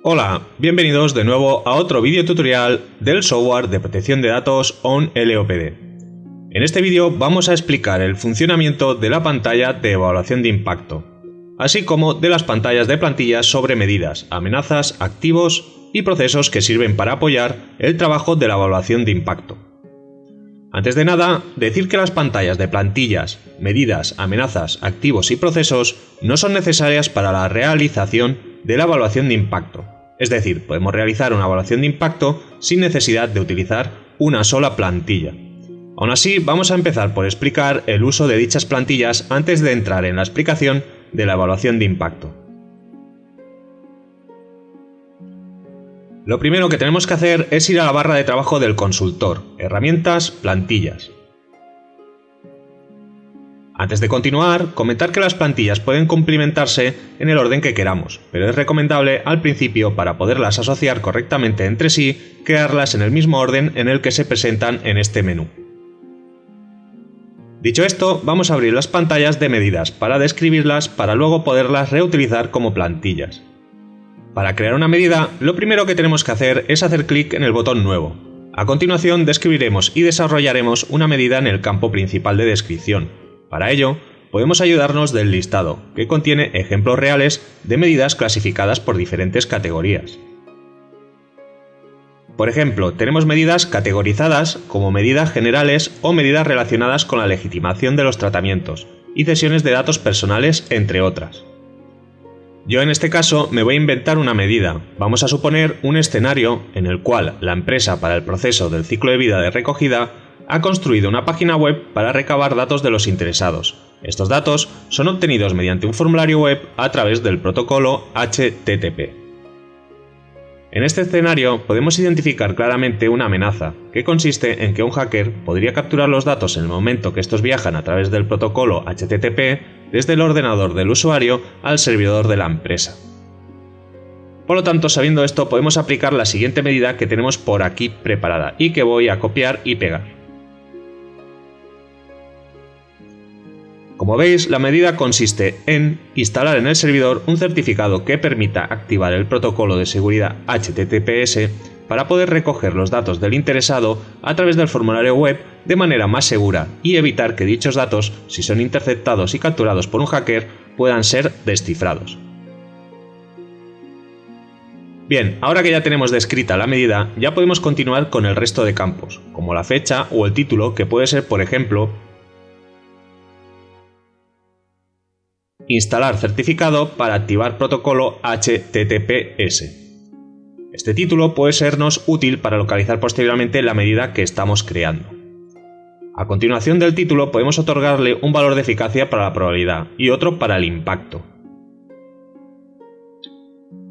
Hola, bienvenidos de nuevo a otro vídeo tutorial del software de protección de datos OnLOPD. En este vídeo vamos a explicar el funcionamiento de la pantalla de evaluación de impacto, así como de las pantallas de plantillas sobre medidas, amenazas, activos y procesos que sirven para apoyar el trabajo de la evaluación de impacto. Antes de nada, decir que las pantallas de plantillas, medidas, amenazas, activos y procesos no son necesarias para la realización de la evaluación de impacto. Es decir, podemos realizar una evaluación de impacto sin necesidad de utilizar una sola plantilla. Aún así, vamos a empezar por explicar el uso de dichas plantillas antes de entrar en la explicación de la evaluación de impacto. Lo primero que tenemos que hacer es ir a la barra de trabajo del consultor, herramientas, plantillas. Antes de continuar, comentar que las plantillas pueden complementarse en el orden que queramos, pero es recomendable al principio, para poderlas asociar correctamente entre sí, crearlas en el mismo orden en el que se presentan en este menú. Dicho esto, vamos a abrir las pantallas de medidas para describirlas para luego poderlas reutilizar como plantillas. Para crear una medida, lo primero que tenemos que hacer es hacer clic en el botón Nuevo. A continuación, describiremos y desarrollaremos una medida en el campo principal de descripción. Para ello, podemos ayudarnos del listado, que contiene ejemplos reales de medidas clasificadas por diferentes categorías. Por ejemplo, tenemos medidas categorizadas como medidas generales o medidas relacionadas con la legitimación de los tratamientos y cesiones de datos personales, entre otras. Yo en este caso me voy a inventar una medida. Vamos a suponer un escenario en el cual la empresa, para el proceso del ciclo de vida de recogida, ha construido una página web para recabar datos de los interesados. Estos datos son obtenidos mediante un formulario web a través del protocolo HTTP. En este escenario podemos identificar claramente una amenaza, que consiste en que un hacker podría capturar los datos en el momento que estos viajan a través del protocolo HTTP desde el ordenador del usuario al servidor de la empresa. Por lo tanto, sabiendo esto, podemos aplicar la siguiente medida que tenemos por aquí preparada y que voy a copiar y pegar. Como veis, la medida consiste en instalar en el servidor un certificado que permita activar el protocolo de seguridad HTTPS para poder recoger los datos del interesado a través del formulario web de manera más segura y evitar que dichos datos, si son interceptados y capturados por un hacker, puedan ser descifrados. Bien, ahora que ya tenemos descrita la medida, ya podemos continuar con el resto de campos, como la fecha o el título, que puede ser, por ejemplo, instalar certificado para activar protocolo HTTPS. Este título puede sernos útil para localizar posteriormente la medida que estamos creando. A continuación del título podemos otorgarle un valor de eficacia para la probabilidad y otro para el impacto.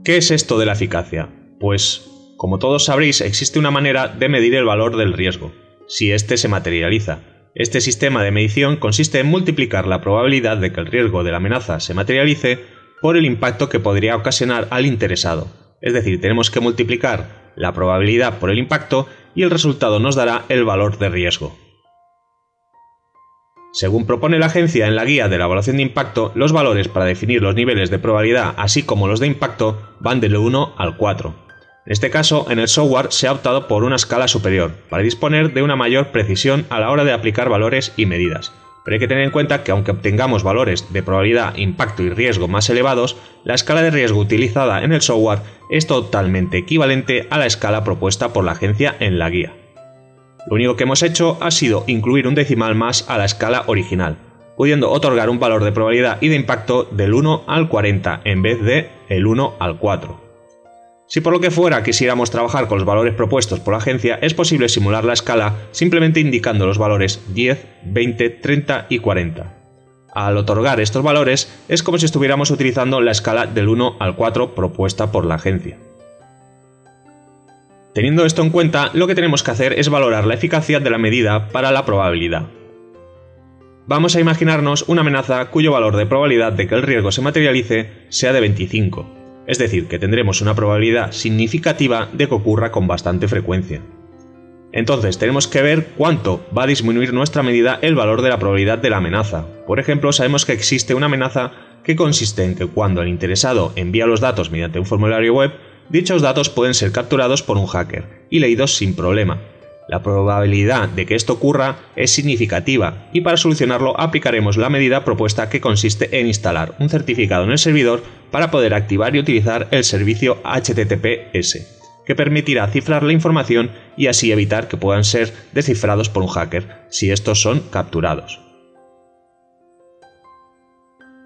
¿Qué es esto de la eficacia? Pues, como todos sabréis, existe una manera de medir el valor del riesgo, si éste se materializa. Este sistema de medición consiste en multiplicar la probabilidad de que el riesgo de la amenaza se materialice por el impacto que podría ocasionar al interesado. Es decir, tenemos que multiplicar la probabilidad por el impacto y el resultado nos dará el valor de riesgo. Según propone la agencia en la guía de la evaluación de impacto, los valores para definir los niveles de probabilidad, así como los de impacto, van del 1 al 4. En este caso, en el software se ha optado por una escala superior, para disponer de una mayor precisión a la hora de aplicar valores y medidas. Pero hay que tener en cuenta que aunque obtengamos valores de probabilidad, impacto y riesgo más elevados, la escala de riesgo utilizada en el software es totalmente equivalente a la escala propuesta por la agencia en la guía. Lo único que hemos hecho ha sido incluir un decimal más a la escala original, pudiendo otorgar un valor de probabilidad y de impacto del 1 al 40 en vez de el 1 al 4. Si por lo que fuera quisiéramos trabajar con los valores propuestos por la agencia, es posible simular la escala simplemente indicando los valores 10, 20, 30 y 40. Al otorgar estos valores es como si estuviéramos utilizando la escala del 1 al 4 propuesta por la agencia. Teniendo esto en cuenta, lo que tenemos que hacer es valorar la eficacia de la medida para la probabilidad. Vamos a imaginarnos una amenaza cuyo valor de probabilidad de que el riesgo se materialice sea de 25. Es decir, que tendremos una probabilidad significativa de que ocurra con bastante frecuencia. Entonces tenemos que ver cuánto va a disminuir nuestra medida el valor de la probabilidad de la amenaza. Por ejemplo, sabemos que existe una amenaza que consiste en que cuando el interesado envía los datos mediante un formulario web, dichos datos pueden ser capturados por un hacker y leídos sin problema. La probabilidad de que esto ocurra es significativa y para solucionarlo aplicaremos la medida propuesta que consiste en instalar un certificado en el servidor para poder activar y utilizar el servicio HTTPS, que permitirá cifrar la información y así evitar que puedan ser descifrados por un hacker si estos son capturados.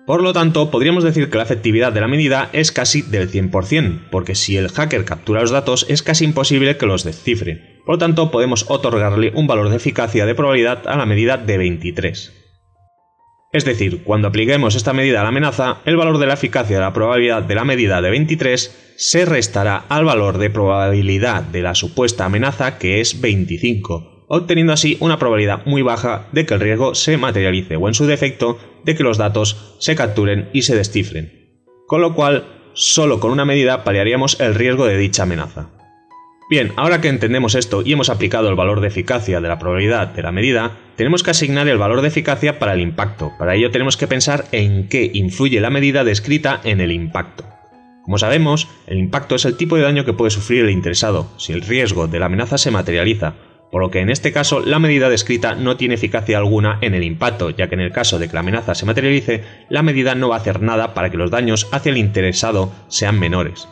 Por lo tanto, podríamos decir que la efectividad de la medida es casi del 100%, porque si el hacker captura los datos es casi imposible que los descifre. Por lo tanto, podemos otorgarle un valor de eficacia de probabilidad a la medida de 23. Es decir, cuando apliquemos esta medida a la amenaza, el valor de la eficacia de la probabilidad de la medida de 23 se restará al valor de probabilidad de la supuesta amenaza, que es 25, obteniendo así una probabilidad muy baja de que el riesgo se materialice o, en su defecto, de que los datos se capturen y se descifren. Con lo cual, solo con una medida paliaríamos el riesgo de dicha amenaza. Bien, ahora que entendemos esto y hemos aplicado el valor de eficacia de la probabilidad de la medida, tenemos que asignar el valor de eficacia para el impacto. Para ello tenemos que pensar en qué influye la medida descrita en el impacto. Como sabemos, el impacto es el tipo de daño que puede sufrir el interesado si el riesgo de la amenaza se materializa, por lo que en este caso la medida descrita no tiene eficacia alguna en el impacto, ya que en el caso de que la amenaza se materialice, la medida no va a hacer nada para que los daños hacia el interesado sean menores.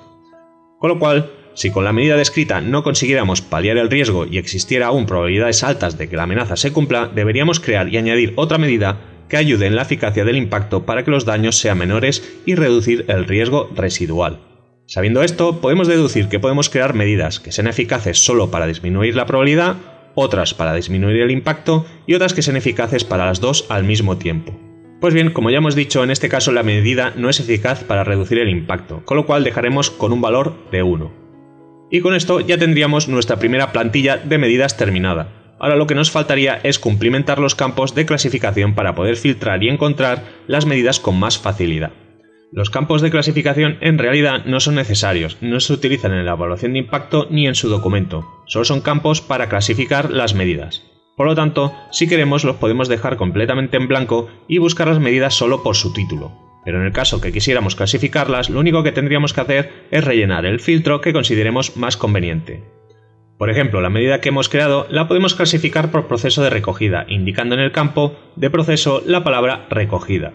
Con lo cual, si con la medida descrita no consiguiéramos paliar el riesgo y existiera aún probabilidades altas de que la amenaza se cumpla, deberíamos crear y añadir otra medida que ayude en la eficacia del impacto para que los daños sean menores y reducir el riesgo residual. Sabiendo esto, podemos deducir que podemos crear medidas que sean eficaces solo para disminuir la probabilidad, otras para disminuir el impacto y otras que sean eficaces para las dos al mismo tiempo. Pues bien, como ya hemos dicho, en este caso la medida no es eficaz para reducir el impacto, con lo cual dejaremos con un valor de 1. Y con esto ya tendríamos nuestra primera plantilla de medidas terminada. Ahora lo que nos faltaría es cumplimentar los campos de clasificación para poder filtrar y encontrar las medidas con más facilidad. Los campos de clasificación en realidad no son necesarios, no se utilizan en la evaluación de impacto ni en su documento, solo son campos para clasificar las medidas. Por lo tanto, si queremos los podemos dejar completamente en blanco y buscar las medidas solo por su título. Pero en el caso que quisiéramos clasificarlas, lo único que tendríamos que hacer es rellenar el filtro que consideremos más conveniente. Por ejemplo, la medida que hemos creado la podemos clasificar por proceso de recogida, indicando en el campo de proceso la palabra recogida,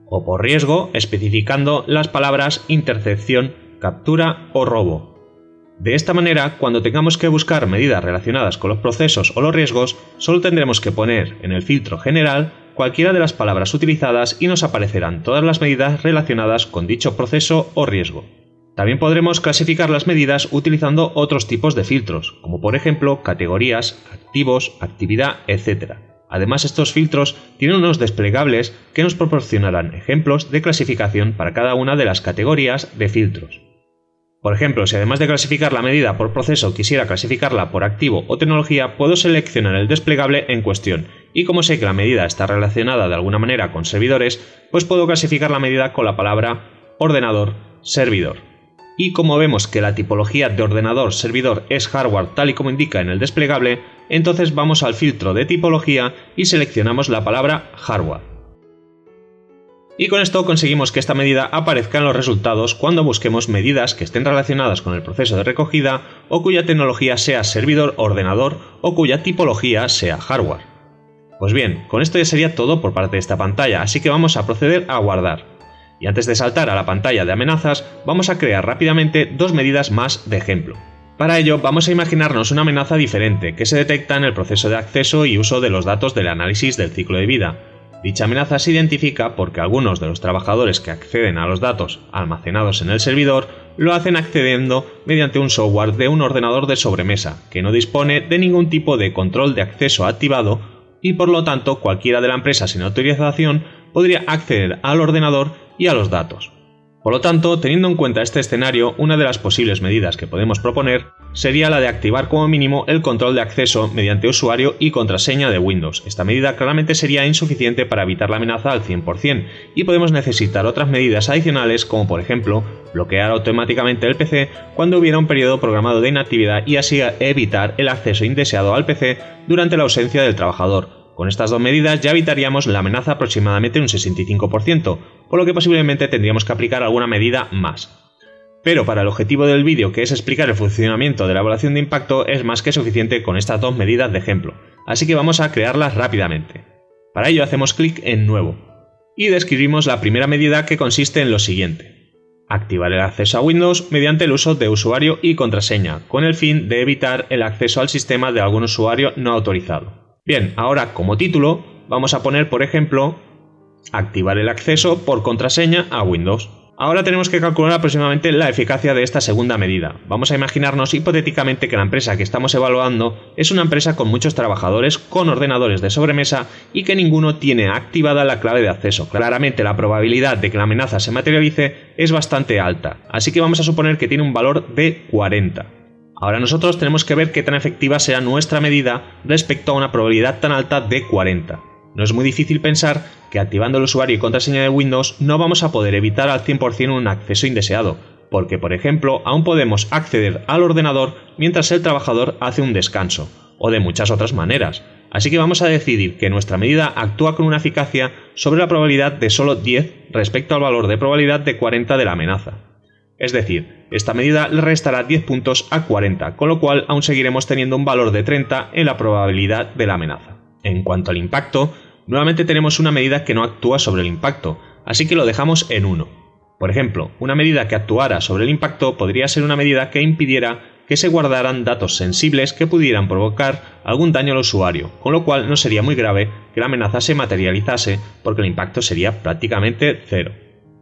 o por riesgo, especificando las palabras intercepción, captura o robo. De esta manera, cuando tengamos que buscar medidas relacionadas con los procesos o los riesgos, solo tendremos que poner en el filtro general cualquiera de las palabras utilizadas y nos aparecerán todas las medidas relacionadas con dicho proceso o riesgo. También podremos clasificar las medidas utilizando otros tipos de filtros, como por ejemplo categorías, activos, actividad, etc. Además, estos filtros tienen unos desplegables que nos proporcionarán ejemplos de clasificación para cada una de las categorías de filtros. Por ejemplo, si además de clasificar la medida por proceso quisiera clasificarla por activo o tecnología, puedo seleccionar el desplegable en cuestión y como sé que la medida está relacionada de alguna manera con servidores, pues puedo clasificar la medida con la palabra ordenador-servidor. Y como vemos que la tipología de ordenador-servidor es hardware tal y como indica en el desplegable, entonces vamos al filtro de tipología y seleccionamos la palabra hardware. Y con esto conseguimos que esta medida aparezca en los resultados cuando busquemos medidas que estén relacionadas con el proceso de recogida o cuya tecnología sea servidor, ordenador o cuya tipología sea hardware. Pues bien, con esto ya sería todo por parte de esta pantalla, así que vamos a proceder a guardar. Y antes de saltar a la pantalla de amenazas, vamos a crear rápidamente dos medidas más de ejemplo. Para ello, vamos a imaginarnos una amenaza diferente que se detecta en el proceso de acceso y uso de los datos del análisis del ciclo de vida. Dicha amenaza se identifica porque algunos de los trabajadores que acceden a los datos almacenados en el servidor lo hacen accediendo mediante un software de un ordenador de sobremesa que no dispone de ningún tipo de control de acceso activado y por lo tanto cualquiera de la empresa sin autorización podría acceder al ordenador y a los datos. Por lo tanto, teniendo en cuenta este escenario, una de las posibles medidas que podemos proponer sería la de activar como mínimo el control de acceso mediante usuario y contraseña de Windows. Esta medida claramente sería insuficiente para evitar la amenaza al 100% y podemos necesitar otras medidas adicionales como por ejemplo bloquear automáticamente el PC cuando hubiera un periodo programado de inactividad y así evitar el acceso indeseado al PC durante la ausencia del trabajador. Con estas dos medidas ya evitaríamos la amenaza aproximadamente un 65%, por lo que posiblemente tendríamos que aplicar alguna medida más. Pero para el objetivo del vídeo, que es explicar el funcionamiento de la evaluación de impacto, es más que suficiente con estas dos medidas de ejemplo, así que vamos a crearlas rápidamente. Para ello hacemos clic en Nuevo y describimos la primera medida, que consiste en lo siguiente: activar el acceso a Windows mediante el uso de usuario y contraseña, con el fin de evitar el acceso al sistema de algún usuario no autorizado. Bien, ahora como título vamos a poner, por ejemplo, activar el acceso por contraseña a Windows. Ahora tenemos que calcular aproximadamente la eficacia de esta segunda medida. Vamos a imaginarnos hipotéticamente que la empresa que estamos evaluando es una empresa con muchos trabajadores, con ordenadores de sobremesa y que ninguno tiene activada la clave de acceso. Claramente la probabilidad de que la amenaza se materialice es bastante alta, así que vamos a suponer que tiene un valor de 40. Ahora nosotros tenemos que ver qué tan efectiva será nuestra medida respecto a una probabilidad tan alta de 40. No es muy difícil pensar que activando el usuario y contraseña de Windows no vamos a poder evitar al 100% un acceso indeseado, porque por ejemplo aún podemos acceder al ordenador mientras el trabajador hace un descanso, o de muchas otras maneras. Así que vamos a decidir que nuestra medida actúa con una eficacia sobre la probabilidad de solo 10 respecto al valor de probabilidad de 40 de la amenaza. Es decir, esta medida le restará 10 puntos a 40, con lo cual aún seguiremos teniendo un valor de 30 en la probabilidad de la amenaza. En cuanto al impacto, nuevamente tenemos una medida que no actúa sobre el impacto, así que lo dejamos en 1. Por ejemplo, una medida que actuara sobre el impacto podría ser una medida que impidiera que se guardaran datos sensibles que pudieran provocar algún daño al usuario, con lo cual no sería muy grave que la amenaza se materializase porque el impacto sería prácticamente 0.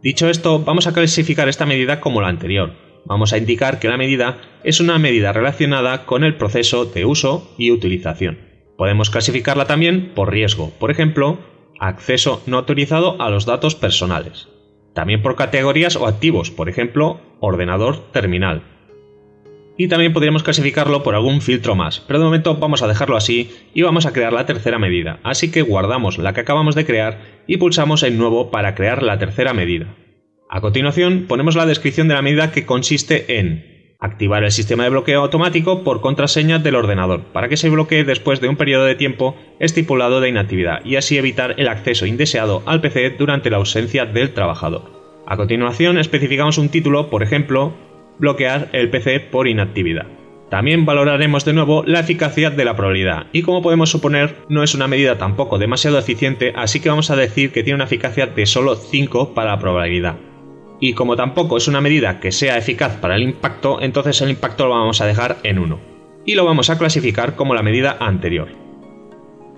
Dicho esto, vamos a clasificar esta medida como la anterior. Vamos a indicar que la medida es una medida relacionada con el proceso de uso y utilización. Podemos clasificarla también por riesgo, por ejemplo, acceso no autorizado a los datos personales. También por categorías o activos, por ejemplo, ordenador terminal. Y también podríamos clasificarlo por algún filtro más, pero de momento vamos a dejarlo así y vamos a crear la tercera medida. Así que guardamos la que acabamos de crear y pulsamos en Nuevo para crear la tercera medida. A continuación ponemos la descripción de la medida, que consiste en activar el sistema de bloqueo automático por contraseña del ordenador, para que se bloquee después de un periodo de tiempo estipulado de inactividad y así evitar el acceso indeseado al PC durante la ausencia del trabajador. A continuación especificamos un título, por ejemplo, bloquear el PC por inactividad. También valoraremos de nuevo la eficacia de la probabilidad y, como podemos suponer, no es una medida tampoco demasiado eficiente, así que vamos a decir que tiene una eficacia de solo 5 para la probabilidad. Y como tampoco es una medida que sea eficaz para el impacto, entonces el impacto lo vamos a dejar en 1. Y lo vamos a clasificar como la medida anterior.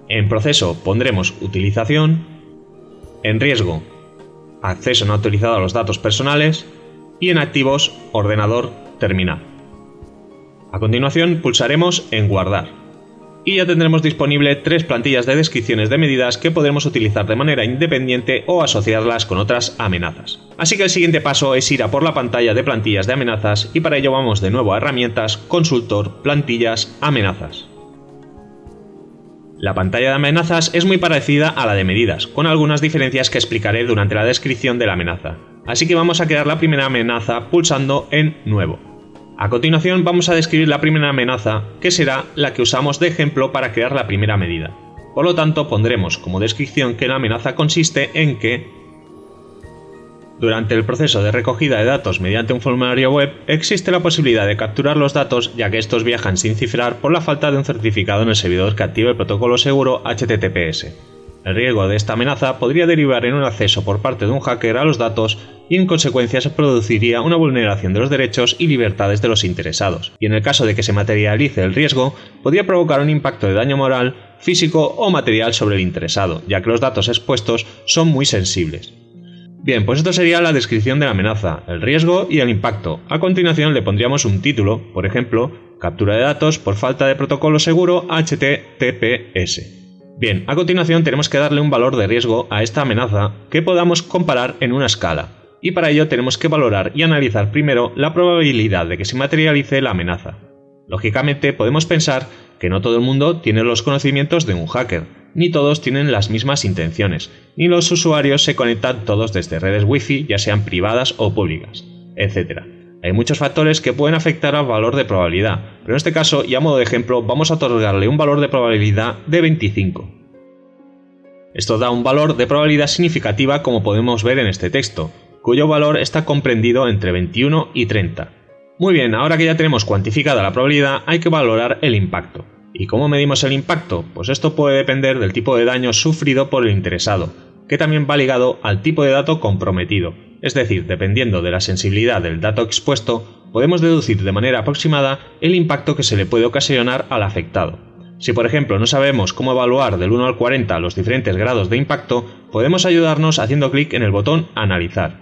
En proceso pondremos utilización, en riesgo, acceso no autorizado a los datos personales y en activos, ordenador terminal. A continuación pulsaremos en guardar. Y ya tendremos disponible 3 plantillas de descripciones de medidas que podremos utilizar de manera independiente o asociarlas con otras amenazas. Así que el siguiente paso es ir a por la pantalla de plantillas de amenazas y para ello vamos de nuevo a herramientas, consultor, plantillas, amenazas. La pantalla de amenazas es muy parecida a la de medidas, con algunas diferencias que explicaré durante la descripción de la amenaza. Así que vamos a crear la primera amenaza pulsando en Nuevo. A continuación vamos a describir la primera amenaza, que será la que usamos de ejemplo para crear la primera medida. Por lo tanto, pondremos como descripción que la amenaza consiste en que durante el proceso de recogida de datos mediante un formulario web existe la posibilidad de capturar los datos, ya que estos viajan sin cifrar por la falta de un certificado en el servidor que active el protocolo seguro HTTPS. El riesgo de esta amenaza podría derivar en un acceso por parte de un hacker a los datos y en consecuencia se produciría una vulneración de los derechos y libertades de los interesados, y en el caso de que se materialice el riesgo, podría provocar un impacto de daño moral, físico o material sobre el interesado, ya que los datos expuestos son muy sensibles. Bien, pues esto sería la descripción de la amenaza, el riesgo y el impacto. A continuación le pondríamos un título, por ejemplo, captura de datos por falta de protocolo seguro HTTPS. Bien, a continuación tenemos que darle un valor de riesgo a esta amenaza que podamos comparar en una escala, y para ello tenemos que valorar y analizar primero la probabilidad de que se materialice la amenaza. Lógicamente podemos pensar que no todo el mundo tiene los conocimientos de un hacker, ni todos tienen las mismas intenciones, ni los usuarios se conectan todos desde redes Wi-Fi, ya sean privadas o públicas, etc. Hay muchos factores que pueden afectar al valor de probabilidad, pero en este caso, y a modo de ejemplo, vamos a otorgarle un valor de probabilidad de 25. Esto da un valor de probabilidad significativa, como podemos ver en este texto, cuyo valor está comprendido entre 21 y 30. Muy bien, ahora que ya tenemos cuantificada la probabilidad, hay que valorar el impacto. ¿Y cómo medimos el impacto? Pues esto puede depender del tipo de daño sufrido por el interesado, que también va ligado al tipo de dato comprometido. Es decir, dependiendo de la sensibilidad del dato expuesto, podemos deducir de manera aproximada el impacto que se le puede ocasionar al afectado. Si por ejemplo no sabemos cómo evaluar del 1 al 40 los diferentes grados de impacto, podemos ayudarnos haciendo clic en el botón Analizar,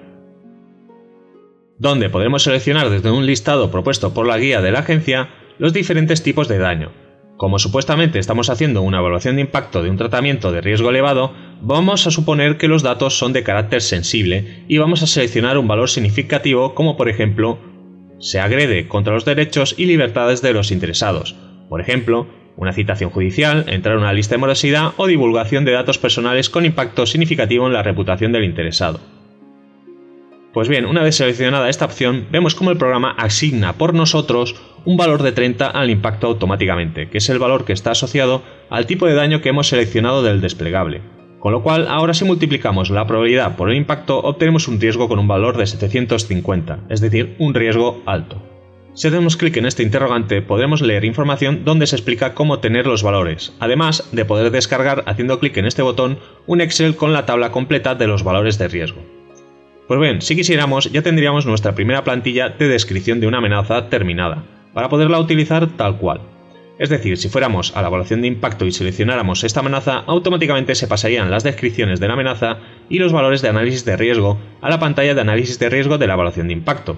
donde podremos seleccionar desde un listado propuesto por la guía de la agencia los diferentes tipos de daño. Como supuestamente estamos haciendo una evaluación de impacto de un tratamiento de riesgo elevado, vamos a suponer que los datos son de carácter sensible y vamos a seleccionar un valor significativo como por ejemplo, se agrede contra los derechos y libertades de los interesados. Por ejemplo, una citación judicial, entrar en una lista de morosidad o divulgación de datos personales con impacto significativo en la reputación del interesado. Pues bien, una vez seleccionada esta opción, vemos cómo el programa asigna por nosotros un valor de 30 al impacto automáticamente, que es el valor que está asociado al tipo de daño que hemos seleccionado del desplegable. Con lo cual, ahora si multiplicamos la probabilidad por el impacto, obtenemos un riesgo con un valor de 750, es decir, un riesgo alto. Si hacemos clic en este interrogante, podremos leer información donde se explica cómo tener los valores, además de poder descargar, haciendo clic en este botón, un Excel con la tabla completa de los valores de riesgo. Pues bien, si quisiéramos, ya tendríamos nuestra primera plantilla de descripción de una amenaza terminada, para poderla utilizar tal cual. Es decir, si fuéramos a la evaluación de impacto y seleccionáramos esta amenaza, automáticamente se pasarían las descripciones de la amenaza y los valores de análisis de riesgo a la pantalla de análisis de riesgo de la evaluación de impacto.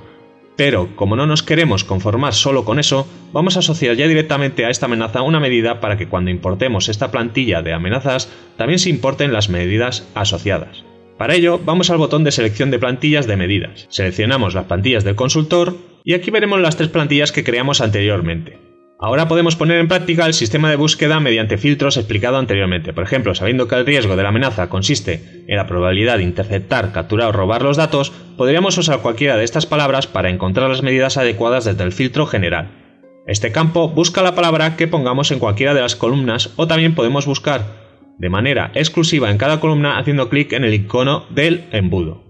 Pero, como no nos queremos conformar solo con eso, vamos a asociar ya directamente a esta amenaza una medida para que cuando importemos esta plantilla de amenazas, también se importen las medidas asociadas. Para ello, vamos al botón de selección de plantillas de medidas. Seleccionamos las plantillas del consultor y aquí veremos las 3 plantillas que creamos anteriormente. Ahora podemos poner en práctica el sistema de búsqueda mediante filtros explicado anteriormente. Por ejemplo, sabiendo que el riesgo de la amenaza consiste en la probabilidad de interceptar, capturar o robar los datos, podríamos usar cualquiera de estas palabras para encontrar las medidas adecuadas desde el filtro general. Este campo busca la palabra que pongamos en cualquiera de las columnas o también podemos buscar de manera exclusiva en cada columna haciendo clic en el icono del embudo.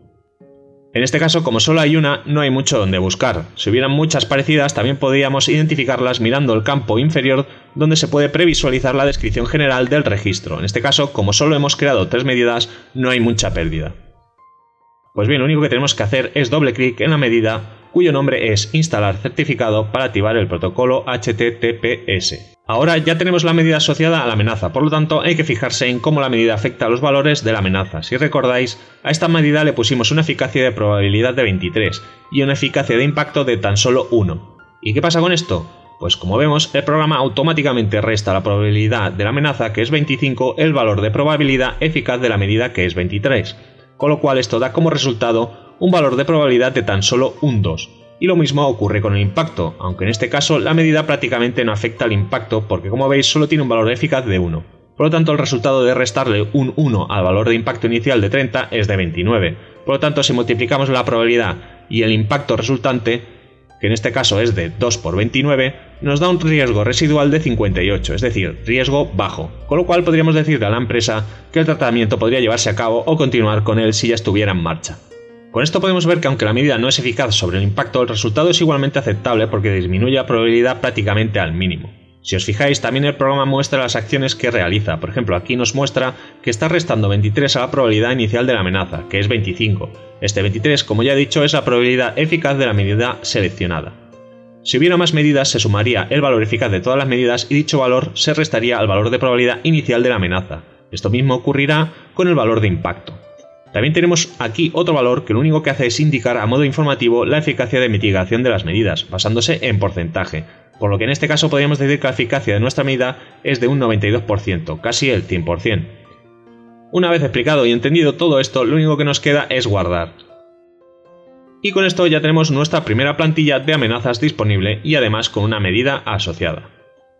En este caso, como solo hay una, no hay mucho donde buscar. Si hubieran muchas parecidas, también podríamos identificarlas mirando el campo inferior donde se puede previsualizar la descripción general del registro. En este caso, como solo hemos creado 3 medidas, no hay mucha pérdida. Pues bien, lo único que tenemos que hacer es doble clic en la medida cuyo nombre es instalar certificado para activar el protocolo HTTPS. Ahora ya tenemos la medida asociada a la amenaza, por lo tanto hay que fijarse en cómo la medida afecta a los valores de la amenaza. Si recordáis, a esta medida le pusimos una eficacia de probabilidad de 23 y una eficacia de impacto de tan solo 1. ¿Y qué pasa con esto? Pues como vemos, el programa automáticamente resta a la probabilidad de la amenaza, que es 25, el valor de probabilidad eficaz de la medida, que es 23. Con lo cual esto da como resultado un valor de probabilidad de tan solo un 2. Y lo mismo ocurre con el impacto, aunque en este caso la medida prácticamente no afecta al impacto porque como veis solo tiene un valor eficaz de 1. Por lo tanto el resultado de restarle un 1 al valor de impacto inicial de 30 es de 29. Por lo tanto si multiplicamos la probabilidad y el impacto resultante, que en este caso es de 2 por 29, nos da un riesgo residual de 58, es decir, riesgo bajo, con lo cual podríamos decirle a la empresa que el tratamiento podría llevarse a cabo o continuar con él si ya estuviera en marcha. Con esto podemos ver que aunque la medida no es eficaz sobre el impacto, el resultado es igualmente aceptable porque disminuye la probabilidad prácticamente al mínimo. Si os fijáis, también el programa muestra las acciones que realiza. Por ejemplo, aquí nos muestra que está restando 23 a la probabilidad inicial de la amenaza, que es 25. Este 23, como ya he dicho, es la probabilidad eficaz de la medida seleccionada. Si hubiera más medidas, se sumaría el valor eficaz de todas las medidas y dicho valor se restaría al valor de probabilidad inicial de la amenaza. Esto mismo ocurrirá con el valor de impacto. También tenemos aquí otro valor que lo único que hace es indicar a modo informativo la eficacia de mitigación de las medidas, basándose en porcentaje, por lo que en este caso podríamos decir que la eficacia de nuestra medida es de un 92%, casi el 100%. Una vez explicado y entendido todo esto, lo único que nos queda es guardar. Y con esto ya tenemos nuestra primera plantilla de amenazas disponible y además con una medida asociada.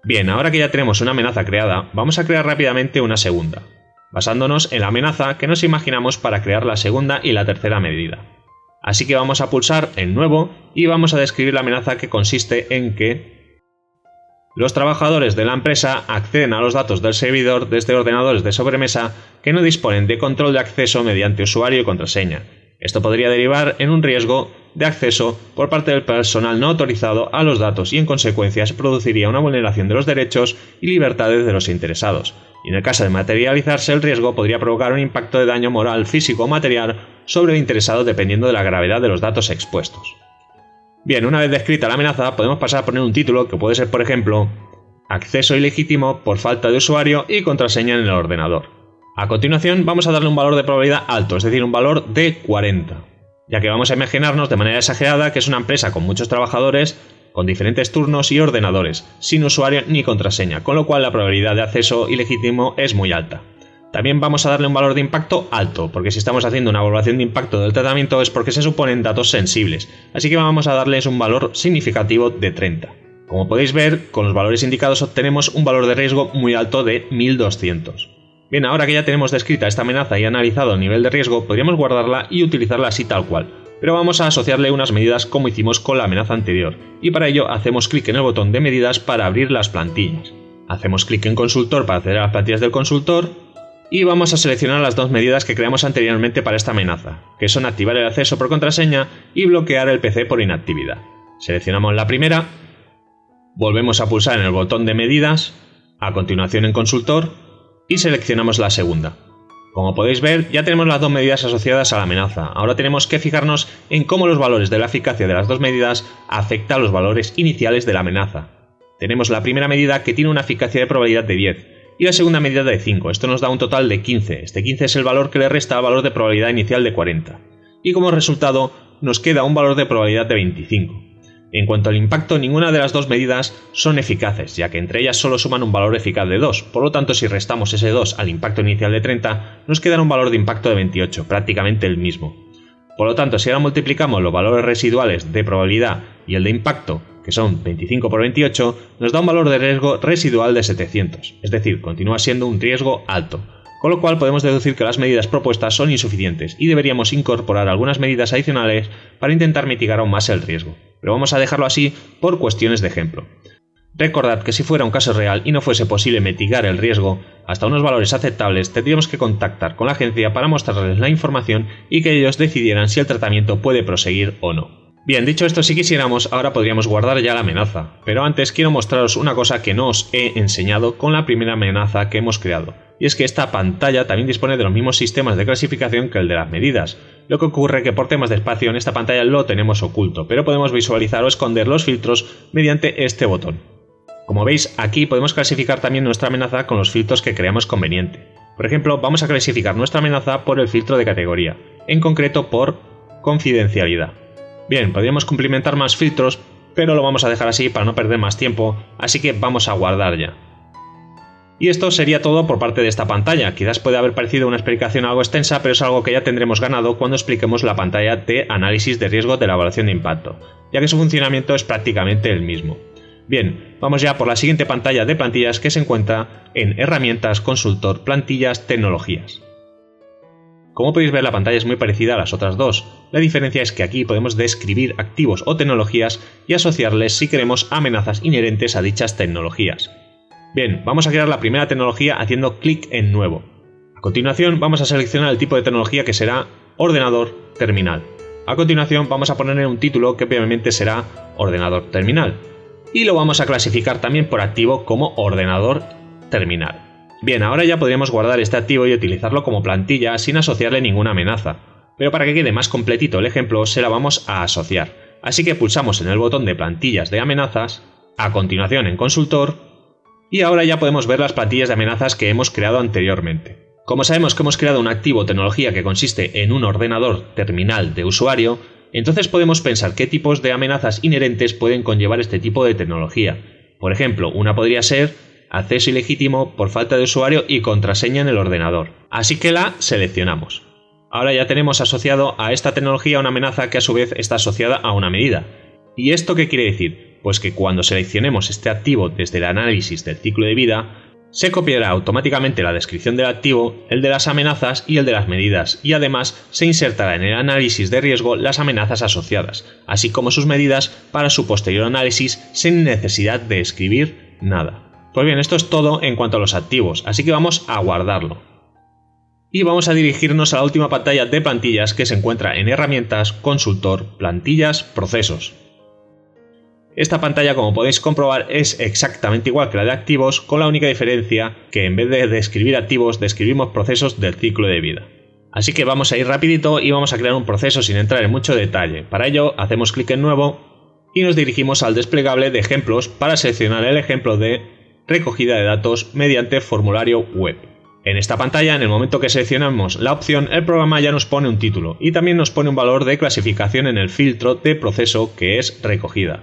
Bien, ahora que ya tenemos una amenaza creada, vamos a crear rápidamente una segunda, basándonos en la amenaza que nos imaginamos para crear la segunda y la tercera medida. Así que vamos a pulsar en Nuevo y vamos a describir la amenaza, que consiste en que los trabajadores de la empresa acceden a los datos del servidor desde ordenadores de sobremesa que no disponen de control de acceso mediante usuario y contraseña. Esto podría derivar en un riesgo de acceso por parte del personal no autorizado a los datos y en consecuencia se produciría una vulneración de los derechos y libertades de los interesados. Y en el caso de materializarse el riesgo podría provocar un impacto de daño moral, físico o material sobre el interesado dependiendo de la gravedad de los datos expuestos. Bien, una vez descrita la amenaza podemos pasar a poner un título que puede ser, por ejemplo, acceso ilegítimo por falta de usuario y contraseña en el ordenador. A continuación vamos a darle un valor de probabilidad alto, es decir, un valor de 40, ya que vamos a imaginarnos de manera exagerada que es una empresa con muchos trabajadores, con diferentes turnos y ordenadores, sin usuario ni contraseña, con lo cual la probabilidad de acceso ilegítimo es muy alta. También vamos a darle un valor de impacto alto, porque si estamos haciendo una evaluación de impacto del tratamiento es porque se suponen datos sensibles, así que vamos a darles un valor significativo de 30. Como podéis ver, con los valores indicados obtenemos un valor de riesgo muy alto de 1200. Bien, ahora que ya tenemos descrita esta amenaza y analizado el nivel de riesgo, podríamos guardarla y utilizarla así tal cual, pero vamos a asociarle unas medidas como hicimos con la amenaza anterior, y para ello hacemos clic en el botón de medidas para abrir las plantillas. Hacemos clic en consultor para acceder a las plantillas del consultor, y vamos a seleccionar las dos medidas que creamos anteriormente para esta amenaza, que son activar el acceso por contraseña y bloquear el PC por inactividad. Seleccionamos la primera, volvemos a pulsar en el botón de medidas, a continuación en consultor, y seleccionamos la segunda. Como podéis ver, ya tenemos las dos medidas asociadas a la amenaza. Ahora tenemos que fijarnos en cómo los valores de la eficacia de las dos medidas afectan a los valores iniciales de la amenaza. Tenemos la primera medida que tiene una eficacia de probabilidad de 10 y la segunda medida de 5. Esto nos da un total de 15. Este 15 es el valor que le resta al valor de probabilidad inicial de 40. Y como resultado nos queda un valor de probabilidad de 25. En cuanto al impacto, ninguna de las dos medidas son eficaces, ya que entre ellas solo suman un valor eficaz de 2, por lo tanto si restamos ese 2 al impacto inicial de 30, nos queda un valor de impacto de 28, prácticamente el mismo. Por lo tanto, si ahora multiplicamos los valores residuales de probabilidad y el de impacto, que son 25 por 28, nos da un valor de riesgo residual de 700, es decir, continúa siendo un riesgo alto. Con lo cual podemos deducir que las medidas propuestas son insuficientes y deberíamos incorporar algunas medidas adicionales para intentar mitigar aún más el riesgo, pero vamos a dejarlo así por cuestiones de ejemplo. Recordad que si fuera un caso real y no fuese posible mitigar el riesgo hasta unos valores aceptables, tendríamos que contactar con la agencia para mostrarles la información y que ellos decidieran si el tratamiento puede proseguir o no. Bien, dicho esto, si quisiéramos, ahora podríamos guardar ya la amenaza, pero antes quiero mostraros una cosa que no os he enseñado con la primera amenaza que hemos creado, y es que esta pantalla también dispone de los mismos sistemas de clasificación que el de las medidas. Lo que ocurre que por temas de espacio en esta pantalla lo tenemos oculto, pero podemos visualizar o esconder los filtros mediante este botón. Como veis, aquí podemos clasificar también nuestra amenaza con los filtros que creamos conveniente. Por ejemplo, vamos a clasificar nuestra amenaza por el filtro de categoría, en concreto por confidencialidad. Bien, podríamos cumplimentar más filtros, pero lo vamos a dejar así para no perder más tiempo, así que vamos a guardar ya. Y esto sería todo por parte de esta pantalla. Quizás puede haber parecido una explicación algo extensa, pero es algo que ya tendremos ganado cuando expliquemos la pantalla de análisis de riesgo de la evaluación de impacto, ya que su funcionamiento es prácticamente el mismo. Bien, vamos ya por la siguiente pantalla de plantillas que se encuentra en Herramientas, Consultor, Plantillas, Tecnologías. Como podéis ver, la pantalla es muy parecida a las otras dos. La diferencia es que aquí podemos describir activos o tecnologías y asociarles si queremos amenazas inherentes a dichas tecnologías. Bien, vamos a crear la primera tecnología haciendo clic en Nuevo. A continuación vamos a seleccionar el tipo de tecnología que será Ordenador Terminal. A continuación vamos a ponerle un título que obviamente será Ordenador Terminal. Y lo vamos a clasificar también por activo como Ordenador Terminal. Bien, ahora ya podríamos guardar este activo y utilizarlo como plantilla sin asociarle ninguna amenaza. Pero para que quede más completito el ejemplo, se la vamos a asociar. Así que pulsamos en el botón de plantillas de amenazas, a continuación en consultor, y ahora ya podemos ver las plantillas de amenazas que hemos creado anteriormente. Como sabemos que hemos creado un activo o tecnología que consiste en un ordenador terminal de usuario, entonces podemos pensar qué tipos de amenazas inherentes pueden conllevar este tipo de tecnología. Por ejemplo, una podría ser acceso ilegítimo por falta de usuario y contraseña en el ordenador. Así que la seleccionamos. Ahora ya tenemos asociado a esta tecnología una amenaza que a su vez está asociada a una medida. ¿Y esto qué quiere decir? Pues que cuando seleccionemos este activo desde el análisis del ciclo de vida, se copiará automáticamente la descripción del activo, el de las amenazas y el de las medidas, y además se insertará en el análisis de riesgo las amenazas asociadas, así como sus medidas para su posterior análisis sin necesidad de escribir nada. Pues bien, esto es todo en cuanto a los activos, así que vamos a guardarlo. Y vamos a dirigirnos a la última pantalla de plantillas que se encuentra en Herramientas, Consultor, Plantillas, Procesos. Esta pantalla, como podéis comprobar, es exactamente igual que la de activos, con la única diferencia que en vez de describir activos, describimos procesos del ciclo de vida. Así que vamos a ir rapidito y vamos a crear un proceso sin entrar en mucho detalle. Para ello, hacemos clic en Nuevo y nos dirigimos al desplegable de ejemplos para seleccionar el ejemplo de recogida de datos mediante formulario web. En esta pantalla, en el momento que seleccionamos la opción, el programa ya nos pone un título y también nos pone un valor de clasificación en el filtro de proceso que es recogida.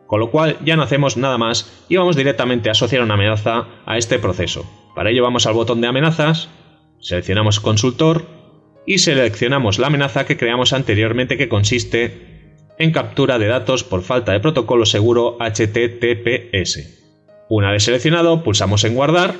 Con lo cual ya no hacemos nada más y vamos directamente a asociar una amenaza a este proceso. Para ello vamos al botón de amenazas, seleccionamos consultor y seleccionamos la amenaza que creamos anteriormente, que consiste en captura de datos por falta de protocolo seguro HTTPS. Una vez seleccionado, pulsamos en guardar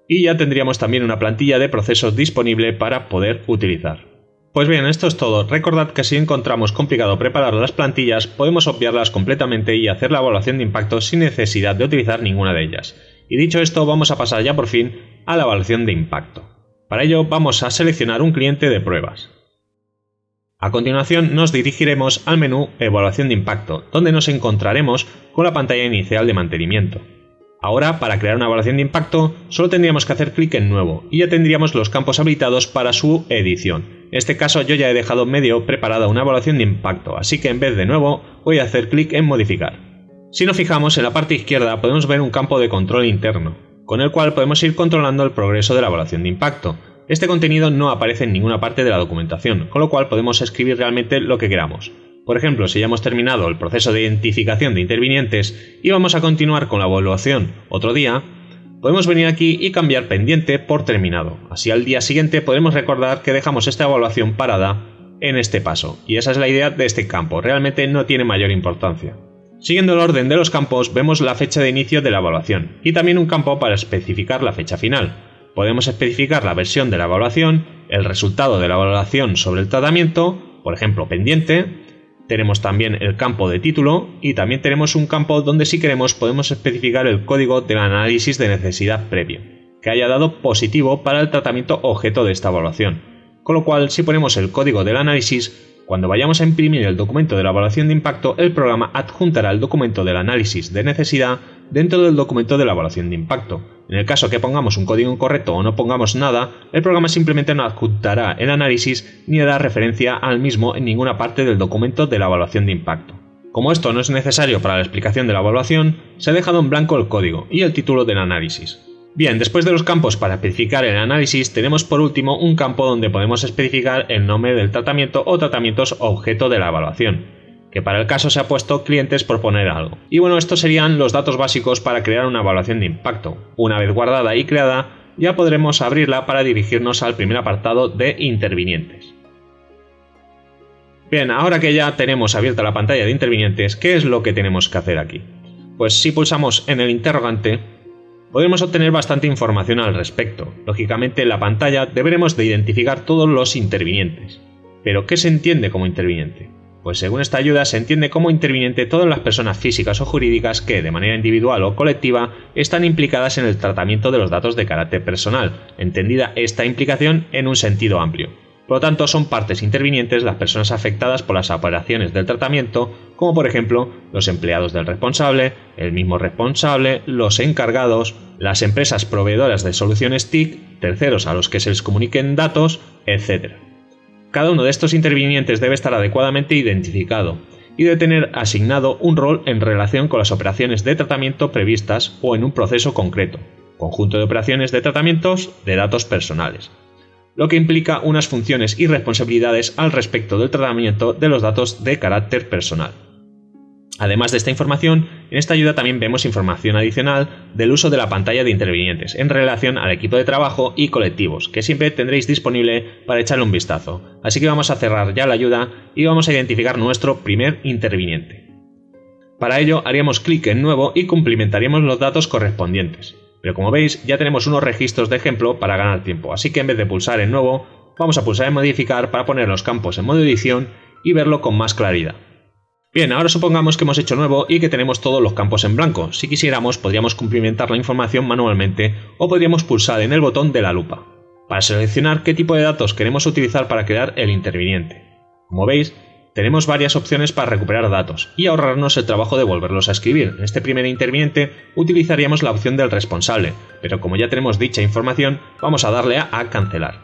y ya tendríamos también una plantilla de procesos disponible para poder utilizar. Pues bien, esto es todo. Recordad que si encontramos complicado preparar las plantillas, podemos obviarlas completamente y hacer la evaluación de impacto sin necesidad de utilizar ninguna de ellas. Y dicho esto, vamos a pasar ya por fin a la evaluación de impacto. Para ello vamos a seleccionar un cliente de pruebas. A continuación nos dirigiremos al menú Evaluación de impacto, donde nos encontraremos con la pantalla inicial de mantenimiento. Ahora, para crear una evaluación de impacto, solo tendríamos que hacer clic en Nuevo y ya tendríamos los campos habilitados para su edición. En este caso yo ya he dejado medio preparada una evaluación de impacto, así que en vez de Nuevo voy a hacer clic en Modificar. Si nos fijamos, en la parte izquierda podemos ver un campo de control interno, con el cual podemos ir controlando el progreso de la evaluación de impacto. Este contenido no aparece en ninguna parte de la documentación, con lo cual podemos escribir realmente lo que queramos. Por ejemplo, si ya hemos terminado el proceso de identificación de intervinientes y vamos a continuar con la evaluación otro día, podemos venir aquí y cambiar pendiente por terminado. Así al día siguiente podemos recordar que dejamos esta evaluación parada en este paso. Y esa es la idea de este campo, realmente no tiene mayor importancia. Siguiendo el orden de los campos, vemos la fecha de inicio de la evaluación y también un campo para especificar la fecha final. Podemos especificar la versión de la evaluación, el resultado de la evaluación sobre el tratamiento, por ejemplo pendiente. Tenemos también el campo de título y también tenemos un campo donde, si queremos, podemos especificar el código del análisis de necesidad previo, que haya dado positivo para el tratamiento objeto de esta evaluación. Con lo cual, si ponemos el código del análisis, cuando vayamos a imprimir el documento de la evaluación de impacto, el programa adjuntará el documento del análisis de necesidad dentro del documento de la evaluación de impacto. En el caso que pongamos un código incorrecto o no pongamos nada, el programa simplemente no adjuntará el análisis ni hará referencia al mismo en ninguna parte del documento de la evaluación de impacto. Como esto no es necesario para la explicación de la evaluación, se ha dejado en blanco el código y el título del análisis. Bien, después de los campos para especificar el análisis, tenemos por último un campo donde podemos especificar el nombre del tratamiento o tratamientos objeto de la evaluación, que para el caso se ha puesto clientes por poner algo. Y bueno, estos serían los datos básicos para crear una evaluación de impacto. Una vez guardada y creada, ya podremos abrirla para dirigirnos al primer apartado de intervinientes. Bien, ahora que ya tenemos abierta la pantalla de intervinientes, ¿qué es lo que tenemos que hacer aquí? Pues si pulsamos en el interrogante, podremos obtener bastante información al respecto. Lógicamente en la pantalla deberemos de identificar todos los intervinientes. ¿Pero qué se entiende como interviniente? Pues según esta ayuda se entiende como interviniente todas las personas físicas o jurídicas que, de manera individual o colectiva, están implicadas en el tratamiento de los datos de carácter personal, entendida esta implicación en un sentido amplio. Por lo tanto, son partes intervinientes las personas afectadas por las operaciones del tratamiento, como por ejemplo los empleados del responsable, el mismo responsable, los encargados, las empresas proveedoras de soluciones TIC, terceros a los que se les comuniquen datos, etc. Cada uno de estos intervinientes debe estar adecuadamente identificado y debe tener asignado un rol en relación con las operaciones de tratamiento previstas o en un proceso concreto, conjunto de operaciones de tratamientos de datos personales, lo que implica unas funciones y responsabilidades al respecto del tratamiento de los datos de carácter personal. Además de esta información, en esta ayuda también vemos información adicional del uso de la pantalla de intervinientes en relación al equipo de trabajo y colectivos, que siempre tendréis disponible para echarle un vistazo. Así que vamos a cerrar ya la ayuda y vamos a identificar nuestro primer interviniente. Para ello haríamos clic en Nuevo y complementaríamos los datos correspondientes. Pero como veis, ya tenemos unos registros de ejemplo para ganar tiempo, así que en vez de pulsar en Nuevo, vamos a pulsar en Modificar para poner los campos en modo edición y verlo con más claridad. Bien, ahora supongamos que hemos hecho Nuevo y que tenemos todos los campos en blanco. Si quisiéramos, podríamos complementar la información manualmente o podríamos pulsar en el botón de la lupa. para seleccionar qué tipo de datos queremos utilizar para crear el interviniente. Como veis, tenemos varias opciones para recuperar datos y ahorrarnos el trabajo de volverlos a escribir. En este primer interviniente utilizaríamos la opción del responsable, pero como ya tenemos dicha información, vamos a darle a cancelar.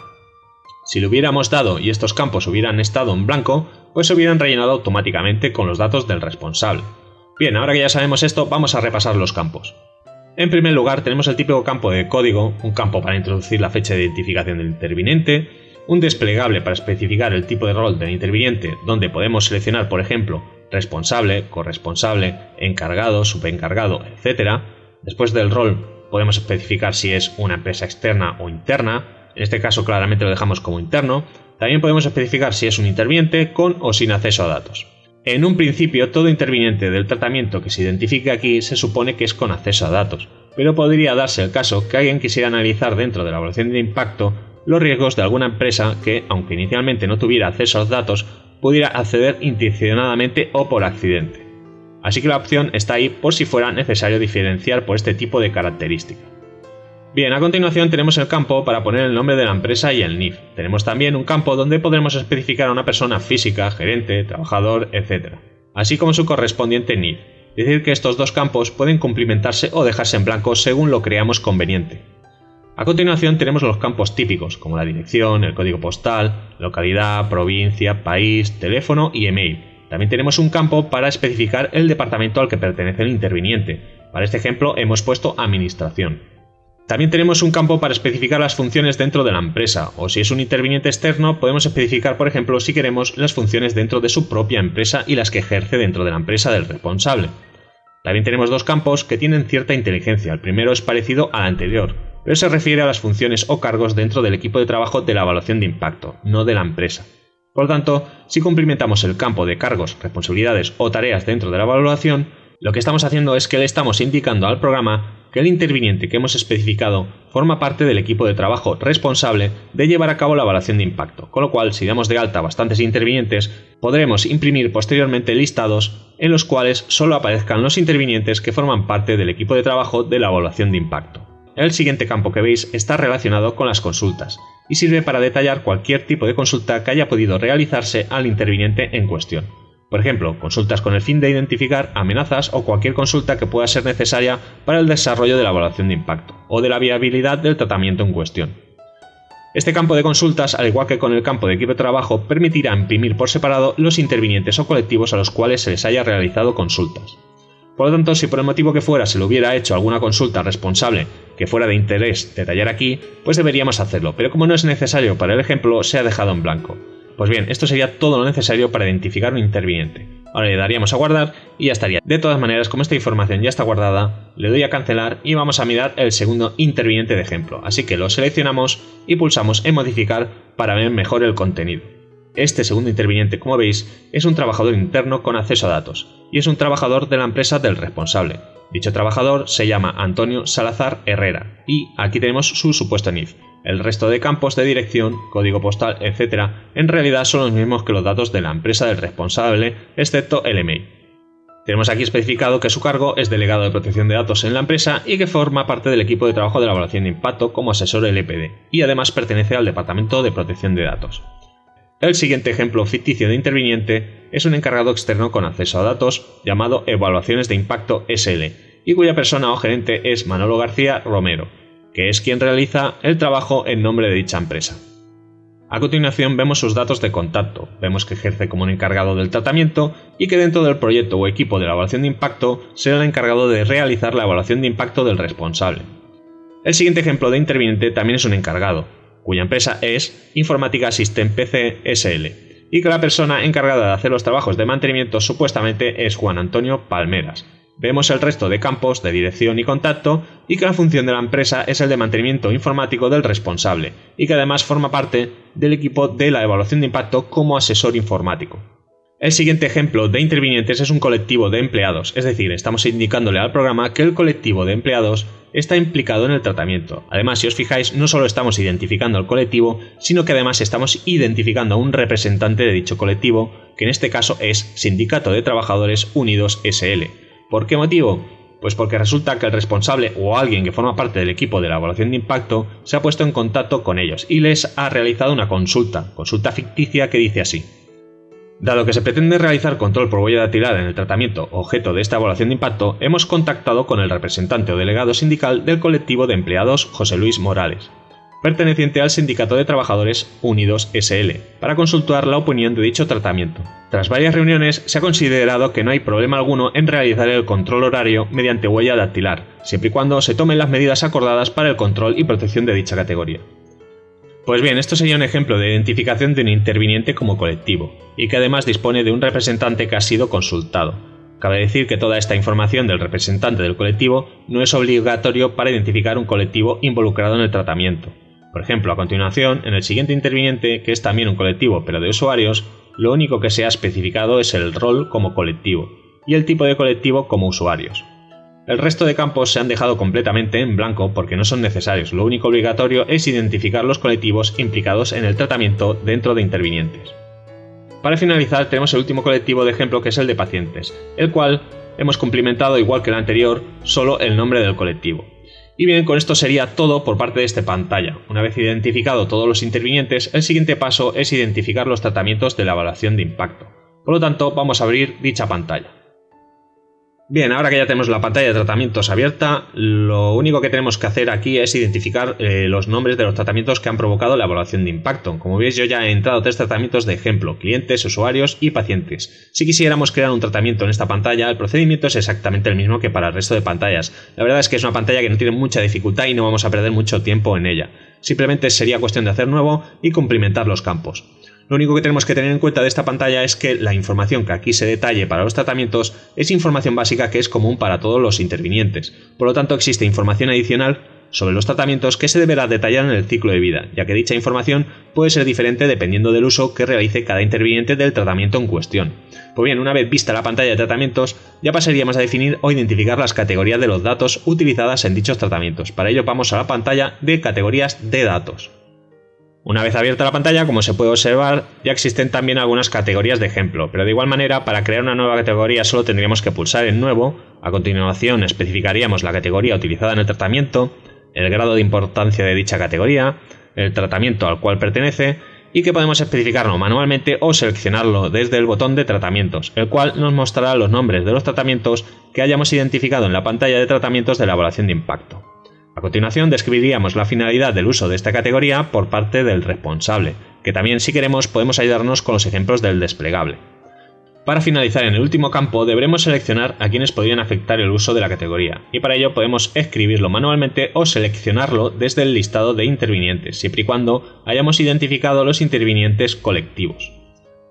Si le hubiéramos dado y estos campos hubieran estado en blanco, pues se hubieran rellenado automáticamente con los datos del responsable. Bien, ahora que ya sabemos esto, vamos a repasar los campos. En primer lugar, tenemos el típico campo de código, un campo para introducir la fecha de identificación del interviniente, un desplegable para especificar el tipo de rol del interviniente, donde podemos seleccionar, por ejemplo, responsable, corresponsable, encargado, subencargado, etc. Después del rol podemos especificar si es una empresa externa o interna, en este caso claramente lo dejamos como interno. También podemos especificar si es un interviniente con o sin acceso a datos. En un principio, todo interviniente del tratamiento que se identifique aquí se supone que es con acceso a datos, pero podría darse el caso que alguien quisiera analizar dentro de la evaluación de impacto los riesgos de alguna empresa que, aunque inicialmente no tuviera acceso a los datos, pudiera acceder intencionadamente o por accidente. Así que la opción está ahí por si fuera necesario diferenciar por este tipo de característica. Bien, a continuación tenemos el campo para poner el nombre de la empresa y el NIF. Tenemos también un campo donde podremos especificar a una persona física, gerente, trabajador, etc. Así como su correspondiente NIF. Es decir que estos dos campos pueden cumplimentarse o dejarse en blanco según lo creamos conveniente. A continuación tenemos los campos típicos, como la dirección, el código postal, localidad, provincia, país, teléfono y email. También tenemos un campo para especificar el departamento al que pertenece el interviniente. Para este ejemplo hemos puesto administración. También tenemos un campo para especificar las funciones dentro de la empresa, o si es un interviniente externo podemos especificar, por ejemplo, si queremos las funciones dentro de su propia empresa y las que ejerce dentro de la empresa del responsable. También tenemos dos campos que tienen cierta inteligencia. El primero es parecido al anterior, pero se refiere a las funciones o cargos dentro del equipo de trabajo de la evaluación de impacto, no de la empresa. Por lo tanto, si cumplimentamos el campo de cargos, responsabilidades o tareas dentro de la evaluación, lo que estamos haciendo es que le estamos indicando al programa que el interviniente que hemos especificado forma parte del equipo de trabajo responsable de llevar a cabo la evaluación de impacto, con lo cual si damos de alta bastantes intervinientes, podremos imprimir posteriormente listados en los cuales solo aparezcan los intervinientes que forman parte del equipo de trabajo de la evaluación de impacto. El siguiente campo que veis está relacionado con las consultas y sirve para detallar cualquier tipo de consulta que haya podido realizarse al interviniente en cuestión. Por ejemplo, consultas con el fin de identificar amenazas o cualquier consulta que pueda ser necesaria para el desarrollo de la evaluación de impacto o de la viabilidad del tratamiento en cuestión. Este campo de consultas, al igual que con el campo de equipo de trabajo, permitirá imprimir por separado los intervinientes o colectivos a los cuales se les haya realizado consultas. Por lo tanto, si por el motivo que fuera se le hubiera hecho alguna consulta responsable que fuera de interés detallar aquí, pues deberíamos hacerlo, pero como no es necesario para el ejemplo, se ha dejado en blanco. Pues bien, esto sería todo lo necesario para identificar un interviniente. Ahora le daríamos a guardar y ya estaría. De todas maneras, como esta información ya está guardada, le doy a cancelar y vamos a mirar el segundo interviniente de ejemplo. Así que lo seleccionamos y pulsamos en modificar para ver mejor el contenido. Este segundo interviniente, como veis, es un trabajador interno con acceso a datos y es un trabajador de la empresa del responsable. Dicho trabajador se llama Antonio Salazar Herrera y aquí tenemos su supuesto NIF. El resto de campos de dirección, código postal, etc. en realidad son los mismos que los datos de la empresa del responsable, excepto el email. Tenemos aquí especificado que su cargo es delegado de protección de datos en la empresa y que forma parte del equipo de trabajo de la evaluación de impacto como asesor LPD y además pertenece al departamento de protección de datos. El siguiente ejemplo ficticio de interviniente es un encargado externo con acceso a datos llamado Evaluaciones de Impacto SL y cuya persona o gerente es Manolo García Romero, que es quien realiza el trabajo en nombre de dicha empresa. A continuación vemos sus datos de contacto, vemos que ejerce como un encargado del tratamiento y que dentro del proyecto o equipo de la evaluación de impacto será el encargado de realizar la evaluación de impacto del responsable. El siguiente ejemplo de interviniente también es un encargado, cuya empresa es Informática System PC SL, y que la persona encargada de hacer los trabajos de mantenimiento supuestamente es Juan Antonio Palmeras. Vemos el resto de campos de dirección y contacto y que la función de la empresa es el de mantenimiento informático del responsable y que además forma parte del equipo de la evaluación de impacto como asesor informático. El siguiente ejemplo de intervinientes es un colectivo de empleados, es decir, estamos indicándole al programa que el colectivo de empleados está implicado en el tratamiento. Además, si os fijáis, no solo estamos identificando al colectivo, sino que además estamos identificando a un representante de dicho colectivo, que en este caso es Sindicato de Trabajadores Unidos SL. ¿Por qué motivo? Pues porque resulta que el responsable o alguien que forma parte del equipo de la evaluación de impacto se ha puesto en contacto con ellos y les ha realizado una consulta ficticia que dice así: dado que se pretende realizar control por huella dactilar en el tratamiento objeto de esta evaluación de impacto, hemos contactado con el representante o delegado sindical del colectivo de empleados José Luis Morales, perteneciente al Sindicato de Trabajadores Unidos SL, para consultar la opinión de dicho tratamiento. Tras varias reuniones, se ha considerado que no hay problema alguno en realizar el control horario mediante huella dactilar, siempre y cuando se tomen las medidas acordadas para el control y protección de dicha categoría. Pues bien, esto sería un ejemplo de identificación de un interviniente como colectivo, y que además dispone de un representante que ha sido consultado. Cabe decir que toda esta información del representante del colectivo no es obligatorio para identificar un colectivo involucrado en el tratamiento. Por ejemplo, a continuación, en el siguiente interviniente, que es también un colectivo pero de usuarios, lo único que se ha especificado es el rol como colectivo y el tipo de colectivo como usuarios. El resto de campos se han dejado completamente en blanco porque no son necesarios, lo único obligatorio es identificar los colectivos implicados en el tratamiento dentro de intervinientes. Para finalizar, tenemos el último colectivo de ejemplo, que es el de pacientes, el cual hemos cumplimentado igual que el anterior, solo el nombre del colectivo. Y bien, con esto sería todo por parte de esta pantalla. Una vez identificado todos los intervinientes, el siguiente paso es identificar los tratamientos de la evaluación de impacto. Por lo tanto, vamos a abrir dicha pantalla. Bien, ahora que ya tenemos la pantalla de tratamientos abierta, lo único que tenemos que hacer aquí es identificar los nombres de los tratamientos que han provocado la evaluación de impacto. Como veis, yo ya he entrado 3 tratamientos de ejemplo: clientes, usuarios y pacientes. Si quisiéramos crear un tratamiento en esta pantalla, el procedimiento es exactamente el mismo que para el resto de pantallas. La verdad es que es una pantalla que no tiene mucha dificultad y no vamos a perder mucho tiempo en ella. Simplemente sería cuestión de hacer nuevo y cumplimentar los campos. Lo único que tenemos que tener en cuenta de esta pantalla es que la información que aquí se detalle para los tratamientos es información básica que es común para todos los intervinientes. Por lo tanto, existe información adicional sobre los tratamientos que se deberá detallar en el ciclo de vida, ya que dicha información puede ser diferente dependiendo del uso que realice cada interviniente del tratamiento en cuestión. Pues bien, una vez vista la pantalla de tratamientos, ya pasaríamos a definir o identificar las categorías de los datos utilizadas en dichos tratamientos. Para ello vamos a la pantalla de categorías de datos. Una vez abierta la pantalla, como se puede observar, ya existen también algunas categorías de ejemplo, pero de igual manera, para crear una nueva categoría solo tendríamos que pulsar en Nuevo. A continuación especificaríamos la categoría utilizada en el tratamiento, el grado de importancia de dicha categoría, el tratamiento al cual pertenece, y que podemos especificarlo manualmente o seleccionarlo desde el botón de tratamientos, el cual nos mostrará los nombres de los tratamientos que hayamos identificado en la pantalla de tratamientos de la evaluación de impacto. A continuación describiríamos la finalidad del uso de esta categoría por parte del responsable, que también, si queremos, podemos ayudarnos con los ejemplos del desplegable. Para finalizar, en el último campo deberemos seleccionar a quienes podrían afectar el uso de la categoría, y para ello podemos escribirlo manualmente o seleccionarlo desde el listado de intervinientes, siempre y cuando hayamos identificado los intervinientes colectivos.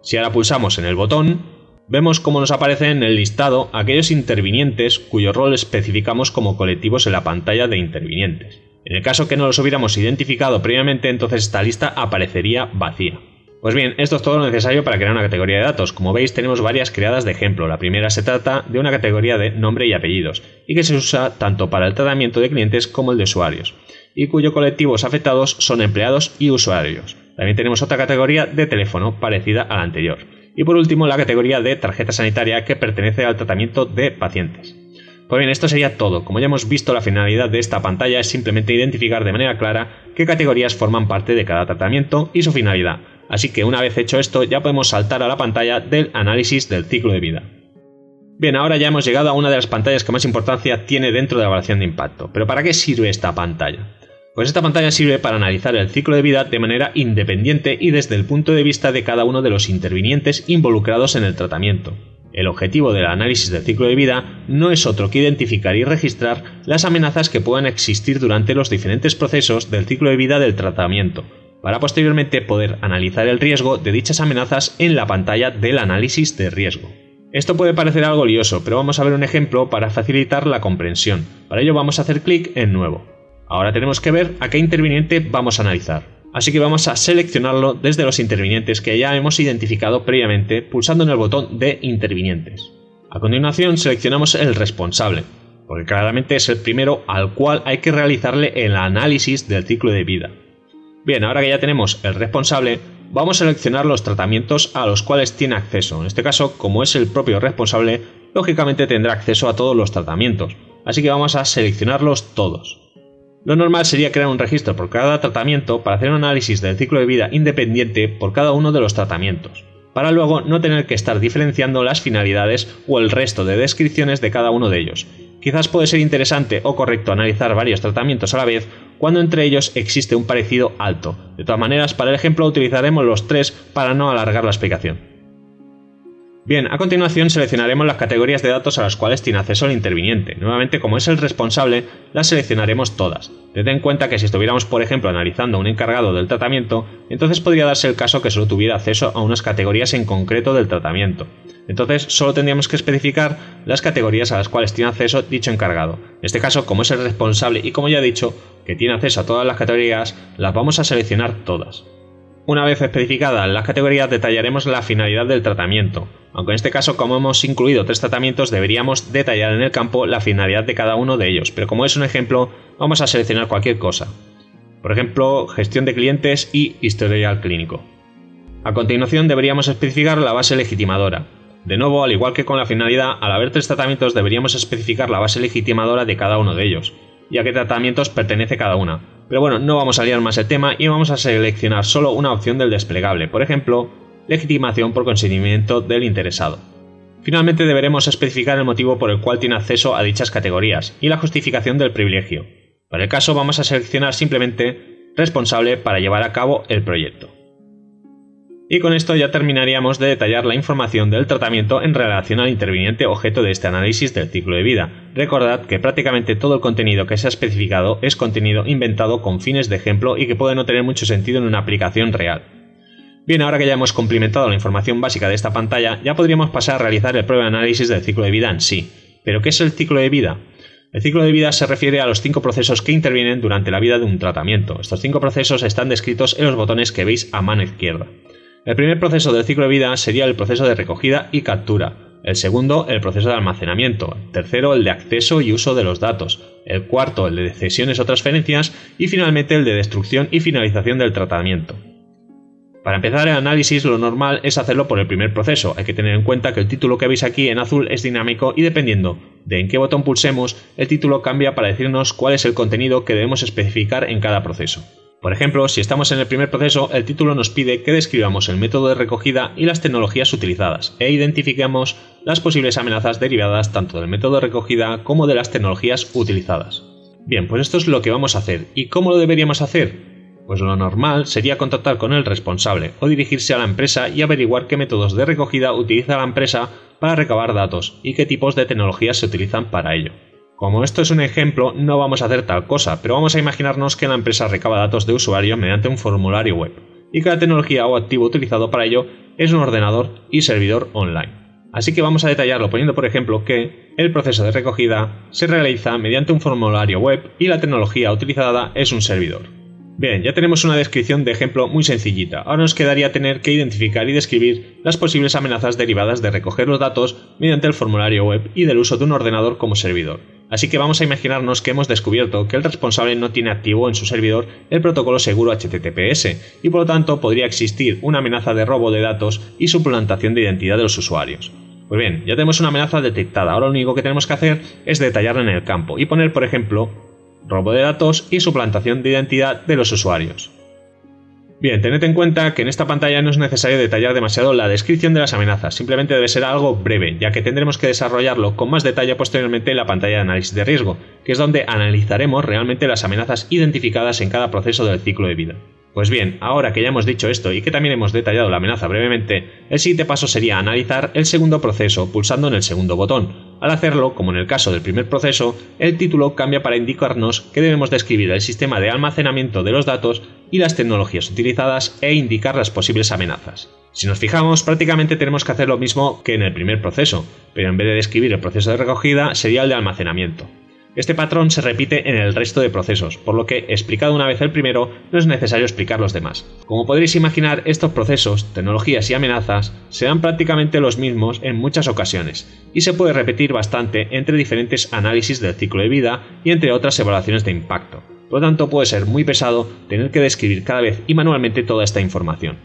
Si ahora pulsamos en el botón, vemos cómo nos aparecen en el listado aquellos intervinientes cuyo rol especificamos como colectivos en la pantalla de intervinientes. En el caso que no los hubiéramos identificado previamente, entonces esta lista aparecería vacía. Pues bien, esto es todo lo necesario para crear una categoría de datos. Como veis, tenemos varias creadas de ejemplo. La primera se trata de una categoría de nombre y apellidos, y que se usa tanto para el tratamiento de clientes como el de usuarios, y cuyos colectivos afectados son empleados y usuarios. También tenemos otra categoría de teléfono parecida a la anterior. Y por último, la categoría de tarjeta sanitaria, que pertenece al tratamiento de pacientes. Pues bien, esto sería todo. Como ya hemos visto, la finalidad de esta pantalla es simplemente identificar de manera clara qué categorías forman parte de cada tratamiento y su finalidad. Así que una vez hecho esto, ya podemos saltar a la pantalla del análisis del ciclo de vida. Bien, ahora ya hemos llegado a una de las pantallas que más importancia tiene dentro de la evaluación de impacto. ¿Pero para qué sirve esta pantalla? Pues esta pantalla sirve para analizar el ciclo de vida de manera independiente y desde el punto de vista de cada uno de los intervinientes involucrados en el tratamiento. El objetivo del análisis del ciclo de vida no es otro que identificar y registrar las amenazas que puedan existir durante los diferentes procesos del ciclo de vida del tratamiento, para posteriormente poder analizar el riesgo de dichas amenazas en la pantalla del análisis de riesgo. Esto puede parecer algo lioso, pero vamos a ver un ejemplo para facilitar la comprensión. Para ello vamos a hacer clic en Nuevo. Ahora tenemos que ver a qué interviniente vamos a analizar. Así que vamos a seleccionarlo desde los intervinientes que ya hemos identificado previamente pulsando en el botón de intervinientes. A continuación seleccionamos el responsable, porque claramente es el primero al cual hay que realizarle el análisis del ciclo de vida. Bien, ahora que ya tenemos el responsable, vamos a seleccionar los tratamientos a los cuales tiene acceso. En este caso, como es el propio responsable, lógicamente tendrá acceso a todos los tratamientos. así que vamos a seleccionarlos todos. Lo normal sería crear un registro por cada tratamiento para hacer un análisis del ciclo de vida independiente por cada uno de los tratamientos, para luego no tener que estar diferenciando las finalidades o el resto de descripciones de cada uno de ellos. Quizás puede ser interesante o correcto analizar varios tratamientos a la vez cuando entre ellos existe un parecido alto. De todas maneras, para el ejemplo utilizaremos los 3 para no alargar la explicación. Bien, a continuación seleccionaremos las categorías de datos a las cuales tiene acceso el interviniente. Nuevamente, como es el responsable, las seleccionaremos todas. Tened en cuenta que si estuviéramos, por ejemplo, analizando a un encargado del tratamiento, entonces podría darse el caso que solo tuviera acceso a unas categorías en concreto del tratamiento. Entonces, solo tendríamos que especificar las categorías a las cuales tiene acceso dicho encargado. En este caso, como es el responsable y como ya he dicho, que tiene acceso a todas las categorías, las vamos a seleccionar todas. Una vez especificadas las categorías, detallaremos la finalidad del tratamiento, aunque en este caso, como hemos incluido 3 tratamientos, deberíamos detallar en el campo la finalidad de cada uno de ellos, pero como es un ejemplo, vamos a seleccionar cualquier cosa. Por ejemplo, gestión de clientes y historial clínico. A continuación deberíamos especificar la base legitimadora. De nuevo, al igual que con la finalidad, al haber 3 tratamientos deberíamos especificar la base legitimadora de cada uno de ellos, y a qué tratamientos pertenece cada una. Pero bueno, no vamos a liar más el tema y vamos a seleccionar solo una opción del desplegable, por ejemplo, legitimación por consentimiento del interesado. Finalmente deberemos especificar el motivo por el cual tiene acceso a dichas categorías y la justificación del privilegio. Para el caso vamos a seleccionar simplemente responsable para llevar a cabo el proyecto. Y con esto ya terminaríamos de detallar la información del tratamiento en relación al interviniente objeto de este análisis del ciclo de vida. Recordad que prácticamente todo el contenido que se ha especificado es contenido inventado con fines de ejemplo y que puede no tener mucho sentido en una aplicación real. Bien, ahora que ya hemos complementado la información básica de esta pantalla, ya podríamos pasar a realizar el propio análisis del ciclo de vida en sí. ¿Pero qué es el ciclo de vida? El ciclo de vida se refiere a los 5 procesos que intervienen durante la vida de un tratamiento. Estos 5 procesos están descritos en los botones que veis a mano izquierda. El primer proceso del ciclo de vida sería el proceso de recogida y captura, el segundo el proceso de almacenamiento, el tercero el de acceso y uso de los datos, el cuarto el de cesiones o transferencias y finalmente el de destrucción y finalización del tratamiento. Para empezar el análisis lo normal es hacerlo por el primer proceso. Hay que tener en cuenta que el título que veis aquí en azul es dinámico y dependiendo de en qué botón pulsemos, el título cambia para decirnos cuál es el contenido que debemos especificar en cada proceso. Por ejemplo, si estamos en el primer proceso, el título nos pide que describamos el método de recogida y las tecnologías utilizadas e identifiquemos las posibles amenazas derivadas tanto del método de recogida como de las tecnologías utilizadas. Bien, pues esto es lo que vamos a hacer. ¿Y cómo lo deberíamos hacer? Pues lo normal sería contactar con el responsable o dirigirse a la empresa y averiguar qué métodos de recogida utiliza la empresa para recabar datos y qué tipos de tecnologías se utilizan para ello. Como esto es un ejemplo, no vamos a hacer tal cosa, pero vamos a imaginarnos que la empresa recaba datos de usuarios mediante un formulario web, y que la tecnología o activo utilizado para ello es un ordenador y servidor online. Así que vamos a detallarlo poniendo por ejemplo que el proceso de recogida se realiza mediante un formulario web y la tecnología utilizada es un servidor. Bien, ya tenemos una descripción de ejemplo muy sencillita. Ahora nos quedaría tener que identificar y describir las posibles amenazas derivadas de recoger los datos mediante el formulario web y del uso de un ordenador como servidor. Así que vamos a imaginarnos que hemos descubierto que el responsable no tiene activo en su servidor el protocolo seguro HTTPS y por lo tanto podría existir una amenaza de robo de datos y suplantación de identidad de los usuarios. Pues bien, ya tenemos una amenaza detectada, ahora lo único que tenemos que hacer es detallarla en el campo y poner por ejemplo robo de datos y suplantación de identidad de los usuarios. Bien, tened en cuenta que en esta pantalla no es necesario detallar demasiado la descripción de las amenazas, simplemente debe ser algo breve, ya que tendremos que desarrollarlo con más detalle posteriormente en la pantalla de análisis de riesgo, que es donde analizaremos realmente las amenazas identificadas en cada proceso del ciclo de vida. Pues bien, ahora que ya hemos dicho esto y que también hemos detallado la amenaza brevemente, el siguiente paso sería analizar el segundo proceso pulsando en el segundo botón. Al hacerlo, como en el caso del primer proceso, el título cambia para indicarnos que debemos describir el sistema de almacenamiento de los datos y las tecnologías utilizadas e indicar las posibles amenazas. Si nos fijamos, prácticamente tenemos que hacer lo mismo que en el primer proceso, pero en vez de describir el proceso de recogida sería el de almacenamiento. Este patrón se repite en el resto de procesos, por lo que, explicado una vez el primero, no es necesario explicar los demás. Como podréis imaginar, estos procesos, tecnologías y amenazas serán prácticamente los mismos en muchas ocasiones, y se puede repetir bastante entre diferentes análisis del ciclo de vida y entre otras evaluaciones de impacto. Por lo tanto, puede ser muy pesado tener que describir cada vez y manualmente toda esta información.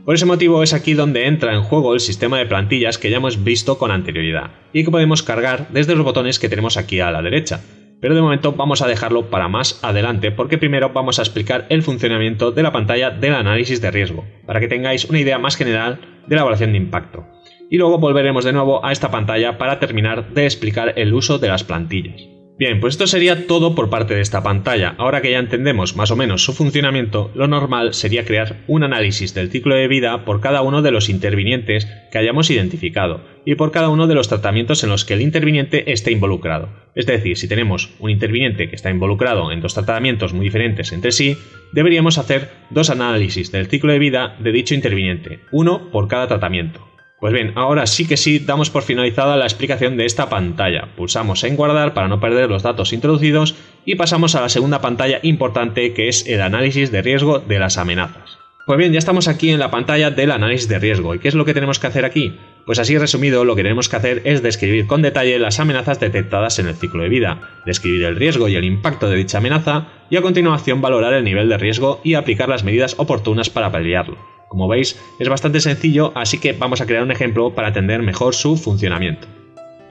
Por ese motivo es aquí donde entra en juego el sistema de plantillas que ya hemos visto con anterioridad y que podemos cargar desde los botones que tenemos aquí a la derecha. Pero de momento vamos a dejarlo para más adelante porque primero vamos a explicar el funcionamiento de la pantalla del análisis de riesgo, para que tengáis una idea más general de la evaluación de impacto. Y luego volveremos de nuevo a esta pantalla para terminar de explicar el uso de las plantillas. Bien, pues esto sería todo por parte de esta pantalla. Ahora que ya entendemos más o menos su funcionamiento, lo normal sería crear un análisis del ciclo de vida por cada uno de los intervinientes que hayamos identificado y por cada uno de los tratamientos en los que el interviniente esté involucrado. Es decir, si tenemos un interviniente que está involucrado en dos tratamientos muy diferentes entre sí, deberíamos hacer dos análisis del ciclo de vida de dicho interviniente, uno por cada tratamiento. Pues bien, ahora sí que sí damos por finalizada la explicación de esta pantalla. Pulsamos en guardar para no perder los datos introducidos y pasamos a la segunda pantalla importante, que es el análisis de riesgo de las amenazas. Pues bien, ya estamos aquí en la pantalla del análisis de riesgo. ¿Y qué es lo que tenemos que hacer aquí? Pues así resumido, lo que tenemos que hacer es describir con detalle las amenazas detectadas en el ciclo de vida, describir el riesgo y el impacto de dicha amenaza y a continuación valorar el nivel de riesgo y aplicar las medidas oportunas para paliarlo. Como veis, es bastante sencillo, así que vamos a crear un ejemplo para entender mejor su funcionamiento.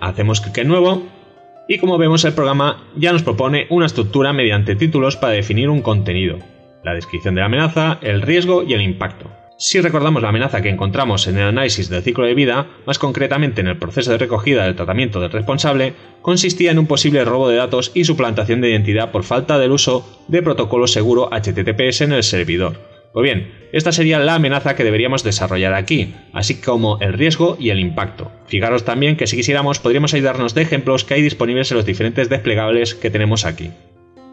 Hacemos clic en nuevo y como vemos el programa ya nos propone una estructura mediante títulos para definir un contenido, la descripción de la amenaza, el riesgo y el impacto. Si recordamos la amenaza que encontramos en el análisis del ciclo de vida, más concretamente en el proceso de recogida del tratamiento del responsable, consistía en un posible robo de datos y suplantación de identidad por falta del uso de protocolo seguro HTTPS en el servidor. Pues bien, esta sería la amenaza que deberíamos desarrollar aquí, así como el riesgo y el impacto. Fijaros también que si quisiéramos podríamos ayudarnos de ejemplos que hay disponibles en los diferentes desplegables que tenemos aquí.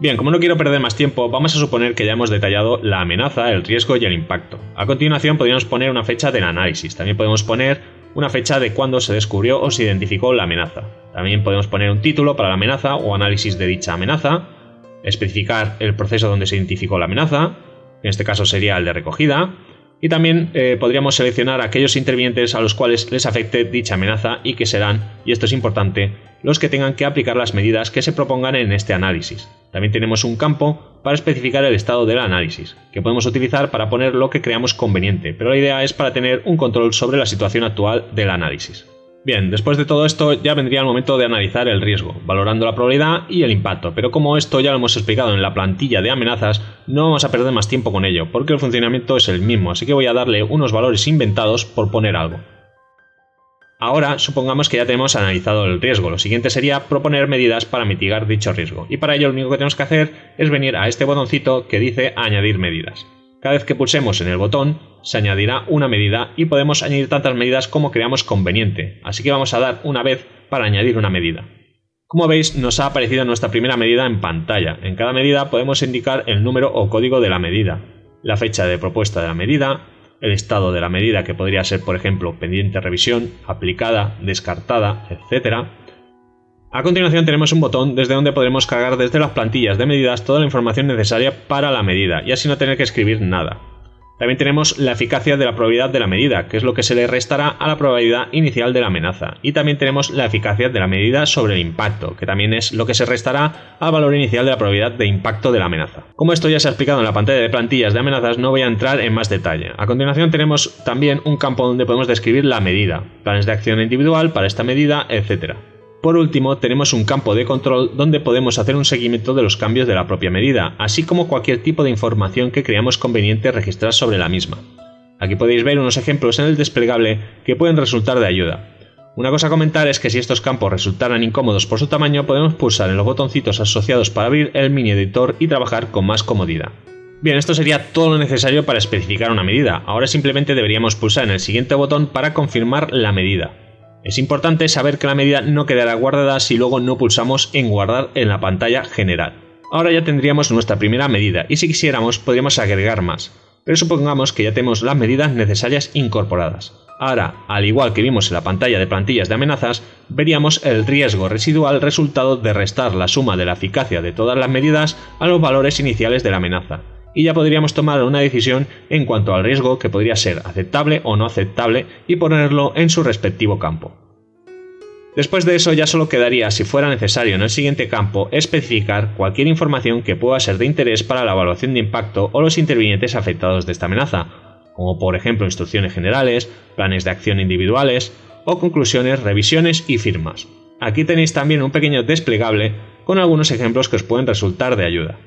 Bien, como no quiero perder más tiempo, vamos a suponer que ya hemos detallado la amenaza, el riesgo y el impacto. A continuación podríamos poner una fecha del análisis, también podemos poner una fecha de cuándo se descubrió o se identificó la amenaza. También podemos poner un título para la amenaza o análisis de dicha amenaza, especificar el proceso donde se identificó la amenaza, en este caso sería el de recogida, y también podríamos seleccionar aquellos intervinientes a los cuales les afecte dicha amenaza y que serán, y esto es importante, los que tengan que aplicar las medidas que se propongan en este análisis. También tenemos un campo para especificar el estado del análisis, que podemos utilizar para poner lo que creamos conveniente, pero la idea es para tener un control sobre la situación actual del análisis. Bien, después de todo esto ya vendría el momento de analizar el riesgo, valorando la probabilidad y el impacto, pero como esto ya lo hemos explicado en la plantilla de amenazas, no vamos a perder más tiempo con ello, porque el funcionamiento es el mismo, así que voy a darle unos valores inventados por poner algo. Ahora supongamos que ya tenemos analizado el riesgo, lo siguiente sería proponer medidas para mitigar dicho riesgo, y para ello lo único que tenemos que hacer es venir a este botoncito que dice añadir medidas. Cada vez que pulsemos en el botón, se añadirá una medida y podemos añadir tantas medidas como creamos conveniente, así que vamos a dar una vez para añadir una medida. Como veis, nos ha aparecido nuestra primera medida en pantalla. En cada medida podemos indicar el número o código de la medida, la fecha de propuesta de la medida, el estado de la medida que podría ser, por ejemplo, pendiente revisión, aplicada, descartada, etc. A continuación tenemos un botón desde donde podremos cargar desde las plantillas de medidas toda la información necesaria para la medida y así no tener que escribir nada. También tenemos la eficacia de la probabilidad de la medida, que es lo que se le restará a la probabilidad inicial de la amenaza. Y también tenemos la eficacia de la medida sobre el impacto, que también es lo que se restará al valor inicial de la probabilidad de impacto de la amenaza. Como esto ya se ha explicado en la pantalla de plantillas de amenazas, no voy a entrar en más detalle. A continuación tenemos también un campo donde podemos describir la medida, planes de acción individual para esta medida, etc. Por último, tenemos un campo de control donde podemos hacer un seguimiento de los cambios de la propia medida, así como cualquier tipo de información que creamos conveniente registrar sobre la misma. Aquí podéis ver unos ejemplos en el desplegable que pueden resultar de ayuda. Una cosa a comentar es que si estos campos resultaran incómodos por su tamaño, podemos pulsar en los botoncitos asociados para abrir el mini editor y trabajar con más comodidad. Bien, esto sería todo lo necesario para especificar una medida. Ahora simplemente deberíamos pulsar en el siguiente botón para confirmar la medida. Es importante saber que la medida no quedará guardada si luego no pulsamos en guardar en la pantalla general. Ahora ya tendríamos nuestra primera medida y si quisiéramos podríamos agregar más, pero supongamos que ya tenemos las medidas necesarias incorporadas. Ahora, al igual que vimos en la pantalla de plantillas de amenazas, veríamos el riesgo residual resultado de restar la suma de la eficacia de todas las medidas a los valores iniciales de la amenaza. Y ya podríamos tomar una decisión en cuanto al riesgo que podría ser aceptable o no aceptable y ponerlo en su respectivo campo. Después de eso ya solo quedaría, si fuera necesario en el siguiente campo, especificar cualquier información que pueda ser de interés para la evaluación de impacto o los intervinientes afectados de esta amenaza. como por ejemplo instrucciones generales, planes de acción individuales o conclusiones, revisiones y firmas. Aquí tenéis también un pequeño desplegable con algunos ejemplos que os pueden resultar de ayuda.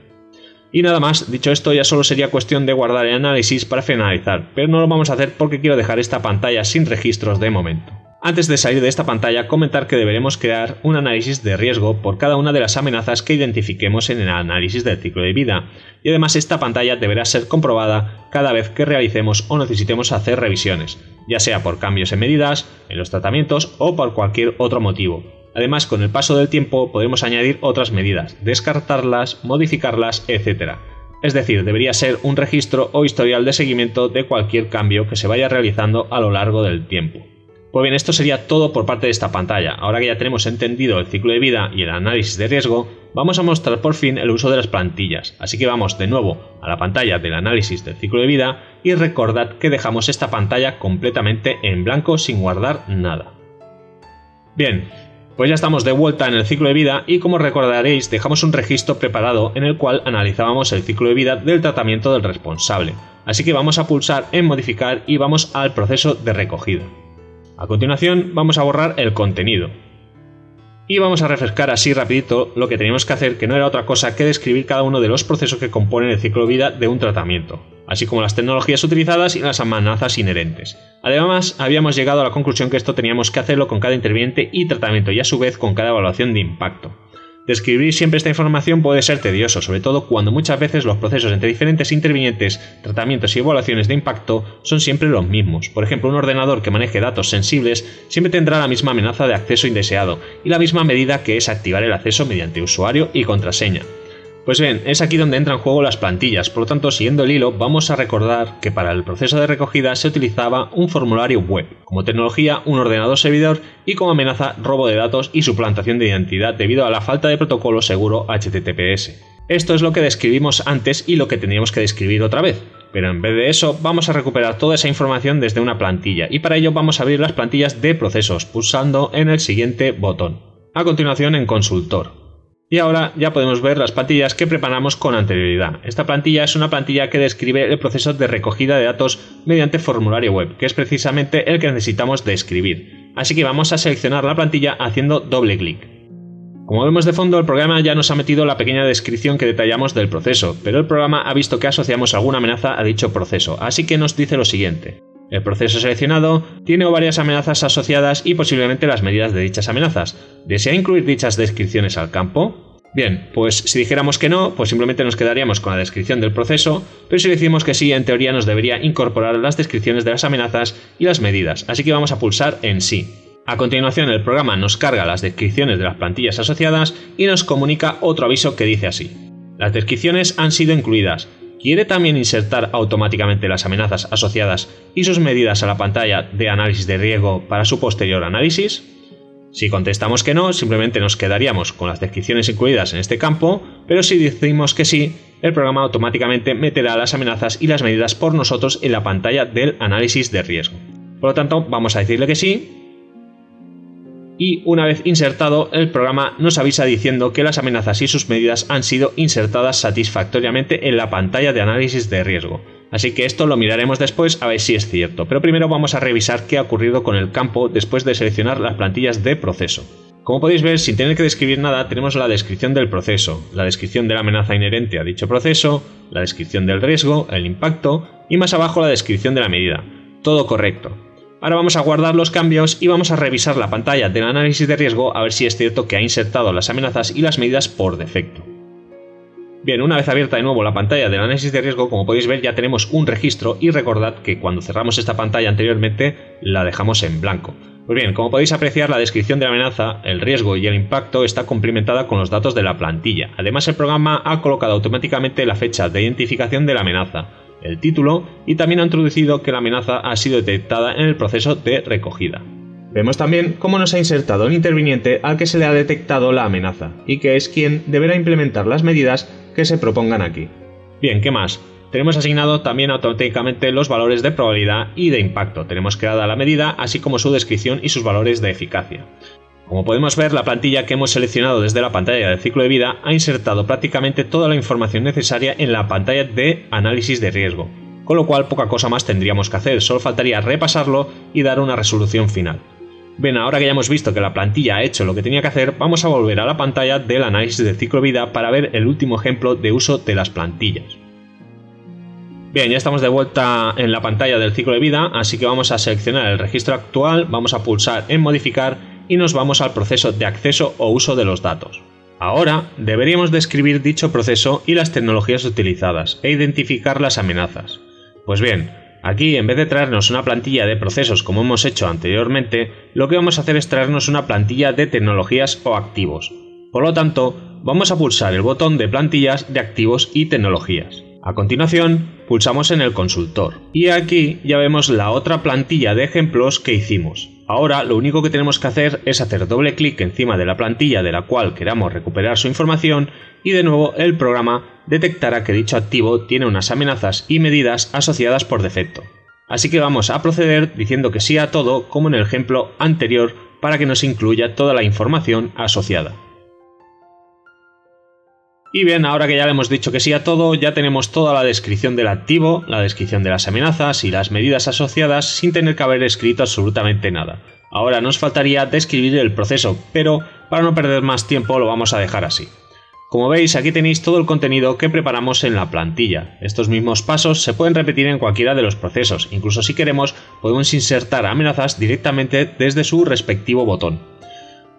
Y nada más, dicho esto ya solo sería cuestión de guardar el análisis para finalizar, pero no lo vamos a hacer porque quiero dejar esta pantalla sin registros de momento. Antes de salir de esta pantalla, comentar que deberemos crear un análisis de riesgo por cada una de las amenazas que identifiquemos en el análisis del ciclo de vida, y además esta pantalla deberá ser comprobada cada vez que realicemos o necesitemos hacer revisiones, ya sea por cambios en medidas, en los tratamientos o por cualquier otro motivo. Además, con el paso del tiempo podremos añadir otras medidas, descartarlas, modificarlas, etc. Es decir, debería ser un registro o historial de seguimiento de cualquier cambio que se vaya realizando a lo largo del tiempo. Pues bien, esto sería todo por parte de esta pantalla. Ahora que ya tenemos entendido el ciclo de vida y el análisis de riesgo, vamos a mostrar por fin el uso de las plantillas. Así que vamos de nuevo a la pantalla del análisis del ciclo de vida y recordad que dejamos esta pantalla completamente en blanco sin guardar nada. Bien, pues ya estamos de vuelta en el ciclo de vida y como recordaréis dejamos un registro preparado en el cual analizábamos el ciclo de vida del tratamiento del responsable. Así que vamos a pulsar en modificar y vamos al proceso de recogida. A continuación vamos a borrar el contenido y vamos a refrescar así rapidito lo que teníamos que hacer, que no era otra cosa que describir cada uno de los procesos que componen el ciclo de vida de un tratamiento, así como las tecnologías utilizadas y las amenazas inherentes. Además, habíamos llegado a la conclusión que esto teníamos que hacerlo con cada interviniente y tratamiento y a su vez con cada evaluación de impacto. Describir siempre esta información puede ser tedioso, sobre todo cuando muchas veces los procesos entre diferentes intervinientes, tratamientos y evaluaciones de impacto son siempre los mismos. Por ejemplo, un ordenador que maneje datos sensibles siempre tendrá la misma amenaza de acceso indeseado y la misma medida que es activar el acceso mediante usuario y contraseña. Pues bien, es aquí donde entran en juego las plantillas, por lo tanto, siguiendo el hilo, vamos a recordar que para el proceso de recogida se utilizaba un formulario web, como tecnología un ordenador servidor y como amenaza robo de datos y suplantación de identidad debido a la falta de protocolo seguro HTTPS. Esto es lo que describimos antes y lo que teníamos que describir otra vez, pero en vez de eso vamos a recuperar toda esa información desde una plantilla y para ello vamos a abrir las plantillas de procesos pulsando en el siguiente botón. A continuación en consultor. Y ahora ya podemos ver las plantillas que preparamos con anterioridad. Esta plantilla es una plantilla que describe el proceso de recogida de datos mediante formulario web, que es precisamente el que necesitamos describir. Así que vamos a seleccionar la plantilla haciendo doble clic. Como vemos de fondo, el programa ya nos ha metido la pequeña descripción que detallamos del proceso, pero el programa ha visto que asociamos alguna amenaza a dicho proceso, así que nos dice lo siguiente. El proceso seleccionado tiene varias amenazas asociadas y posiblemente las medidas de dichas amenazas. ¿Desea incluir dichas descripciones al campo? Bien, pues si dijéramos que no, pues simplemente nos quedaríamos con la descripción del proceso, pero si decimos que sí, en teoría nos debería incorporar las descripciones de las amenazas y las medidas, así que vamos a pulsar en sí. A continuación el programa nos carga las descripciones de las plantillas asociadas y nos comunica otro aviso que dice así. Las descripciones han sido incluidas. ¿Quiere también insertar automáticamente las amenazas asociadas y sus medidas a la pantalla de análisis de riesgo para su posterior análisis? Si contestamos que no, simplemente nos quedaríamos con las descripciones incluidas en este campo, pero si decimos que sí, el programa automáticamente meterá las amenazas y las medidas por nosotros en la pantalla del análisis de riesgo. Por lo tanto, vamos a decirle que sí. Y una vez insertado, el programa nos avisa diciendo que las amenazas y sus medidas han sido insertadas satisfactoriamente en la pantalla de análisis de riesgo. Así que esto lo miraremos después a ver si es cierto, pero primero vamos a revisar qué ha ocurrido con el campo después de seleccionar las plantillas de proceso. Como podéis ver, sin tener que describir nada, tenemos la descripción del proceso, la descripción de la amenaza inherente a dicho proceso, la descripción del riesgo, el impacto y más abajo la descripción de la medida. Todo correcto. Ahora vamos a guardar los cambios y vamos a revisar la pantalla del análisis de riesgo a ver si es cierto que ha insertado las amenazas y las medidas por defecto. Bien, una vez abierta de nuevo la pantalla del análisis de riesgo, como podéis ver ya tenemos un registro y recordad que cuando cerramos esta pantalla anteriormente la dejamos en blanco. Pues bien, como podéis apreciar, la descripción de la amenaza, el riesgo y el impacto está complementada con los datos de la plantilla. Además, el programa ha colocado automáticamente la fecha de identificación de la amenaza, el título y también ha introducido que la amenaza ha sido detectada en el proceso de recogida. Vemos también cómo nos ha insertado el interviniente al que se le ha detectado la amenaza y que es quien deberá implementar las medidas que se propongan aquí. Bien, ¿qué más? Tenemos asignado también automáticamente los valores de probabilidad y de impacto. Tenemos creada la medida así como su descripción y sus valores de eficacia. Como podemos ver, la plantilla que hemos seleccionado desde la pantalla del ciclo de vida ha insertado prácticamente toda la información necesaria en la pantalla de análisis de riesgo. con lo cual poca cosa más tendríamos que hacer, solo faltaría repasarlo y dar una resolución final. Bien, ahora que ya hemos visto que la plantilla ha hecho lo que tenía que hacer, vamos a volver a la pantalla del análisis del ciclo de vida para ver el último ejemplo de uso de las plantillas. Bien, ya estamos de vuelta en la pantalla del ciclo de vida, así que vamos a seleccionar el registro actual, vamos a pulsar en modificar y nos vamos al proceso de acceso o uso de los datos. Ahora deberíamos describir dicho proceso y las tecnologías utilizadas e identificar las amenazas. Pues bien, aquí en vez de traernos una plantilla de procesos como hemos hecho anteriormente, lo que vamos a hacer es traernos una plantilla de tecnologías o activos. Por lo tanto, vamos a pulsar el botón de plantillas de activos y tecnologías. A continuación, pulsamos en el consultor. Y aquí ya vemos la otra plantilla de ejemplos que hicimos. Ahora lo único que tenemos que hacer es hacer doble clic encima de la plantilla de la cual queramos recuperar su información y de nuevo el programa detectará que dicho activo tiene unas amenazas y medidas asociadas por defecto. Así que vamos a proceder diciendo que sí a todo como en el ejemplo anterior para que nos incluya toda la información asociada. Y bien, ahora que ya le hemos dicho que sí a todo, ya tenemos toda la descripción del activo, la descripción de las amenazas y las medidas asociadas sin tener que haber escrito absolutamente nada. Ahora nos faltaría describir el proceso, pero para no perder más tiempo lo vamos a dejar así. Como veis, aquí tenéis todo el contenido que preparamos en la plantilla. Estos mismos pasos se pueden repetir en cualquiera de los procesos, incluso si queremos podemos insertar amenazas directamente desde su respectivo botón.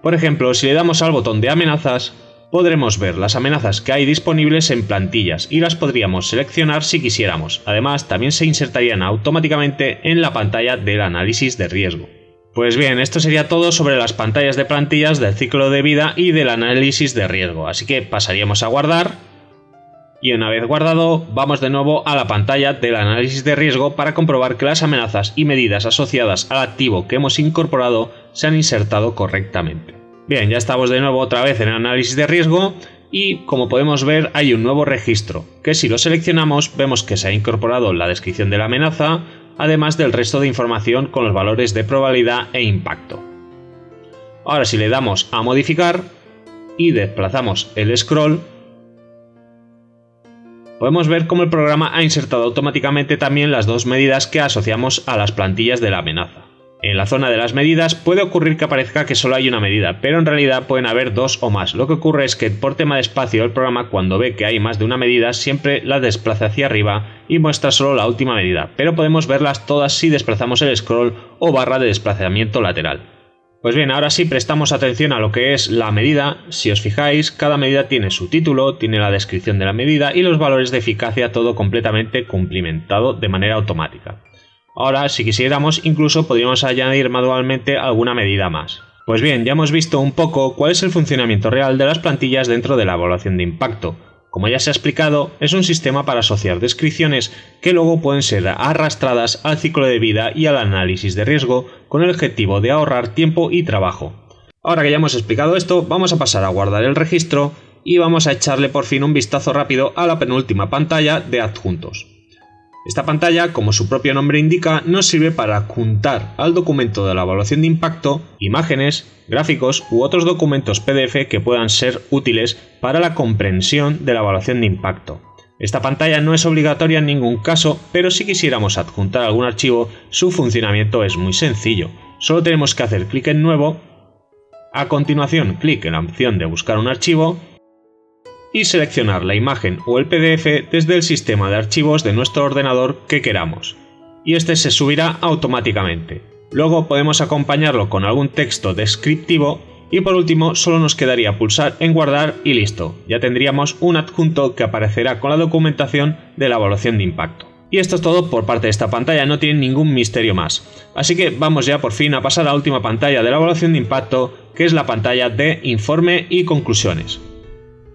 Por ejemplo, si le damos al botón de amenazas, podremos ver las amenazas que hay disponibles en plantillas y las podríamos seleccionar si quisiéramos. Además, también se insertarían automáticamente en la pantalla del análisis de riesgo. Pues bien, esto sería todo sobre las pantallas de plantillas del ciclo de vida y del análisis de riesgo, así que pasaríamos a guardar y una vez guardado vamos de nuevo a la pantalla del análisis de riesgo para comprobar que las amenazas y medidas asociadas al activo que hemos incorporado se han insertado correctamente. Bien, ya estamos de nuevo otra vez en el análisis de riesgo y como podemos ver hay un nuevo registro, que si lo seleccionamos vemos que se ha incorporado la descripción de la amenaza, además del resto de información con los valores de probabilidad e impacto. Ahora si le damos a modificar y desplazamos el scroll, podemos ver cómo el programa ha insertado automáticamente también las dos medidas que asociamos a las plantillas de la amenaza. En la zona de las medidas puede ocurrir que aparezca que solo hay una medida, pero en realidad pueden haber dos o más. Lo que ocurre es que por tema de espacio el programa cuando ve que hay más de una medida siempre la desplaza hacia arriba y muestra solo la última medida, pero podemos verlas todas si desplazamos el scroll o barra de desplazamiento lateral. Pues bien, ahora sí prestamos atención a lo que es la medida. Si os fijáis, cada medida tiene su título, tiene la descripción de la medida y los valores de eficacia, todo completamente cumplimentado de manera automática. Ahora, si quisiéramos, incluso podríamos añadir manualmente alguna medida más. Pues bien, ya hemos visto un poco cuál es el funcionamiento real de las plantillas dentro de la evaluación de impacto. Como ya se ha explicado, es un sistema para asociar descripciones que luego pueden ser arrastradas al ciclo de vida y al análisis de riesgo con el objetivo de ahorrar tiempo y trabajo. Ahora que ya hemos explicado esto, vamos a pasar a guardar el registro y vamos a echarle por fin un vistazo rápido a la penúltima pantalla de adjuntos. Esta pantalla, como su propio nombre indica, nos sirve para adjuntar al documento de la evaluación de impacto imágenes, gráficos u otros documentos PDF que puedan ser útiles para la comprensión de la evaluación de impacto. Esta pantalla no es obligatoria en ningún caso, pero si quisiéramos adjuntar algún archivo, su funcionamiento es muy sencillo. Solo tenemos que hacer clic en Nuevo, a continuación clic en la opción de buscar un archivo, y seleccionar la imagen o el PDF desde el sistema de archivos de nuestro ordenador que queramos, y este se subirá automáticamente. Luego podemos acompañarlo con algún texto descriptivo y por último solo nos quedaría pulsar en guardar y listo, ya tendríamos un adjunto que aparecerá con la documentación de la evaluación de impacto. Y esto es todo por parte de esta pantalla, no tiene ningún misterio más. Así que vamos ya por fin a pasar a la última pantalla de la evaluación de impacto, que es la pantalla de informe y conclusiones.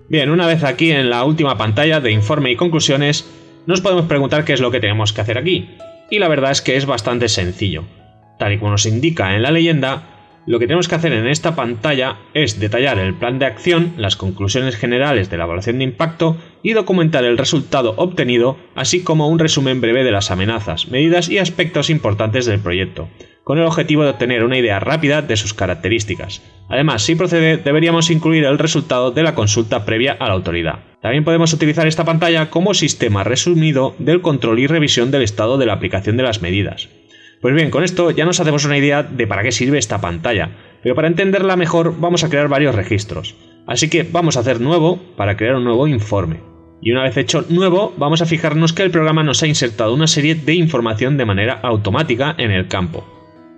Bien, una vez aquí en la última pantalla de informe y conclusiones, nos podemos preguntar qué es lo que tenemos que hacer aquí. Y la verdad es que es bastante sencillo. Tal y como nos indica en la leyenda, lo que tenemos que hacer en esta pantalla es detallar el plan de acción, las conclusiones generales de la evaluación de impacto y documentar el resultado obtenido, así como un resumen breve de las amenazas, medidas y aspectos importantes del proyecto, con el objetivo de obtener una idea rápida de sus características. Además, si procede, deberíamos incluir el resultado de la consulta previa a la autoridad. También podemos utilizar esta pantalla como sistema resumido del control y revisión del estado de la aplicación de las medidas. Pues bien, con esto ya nos hacemos una idea de para qué sirve esta pantalla, pero para entenderla mejor vamos a crear varios registros. Así que vamos a hacer nuevo para crear un nuevo informe. Y una vez hecho nuevo, vamos a fijarnos que el programa nos ha insertado una serie de información de manera automática en el campo.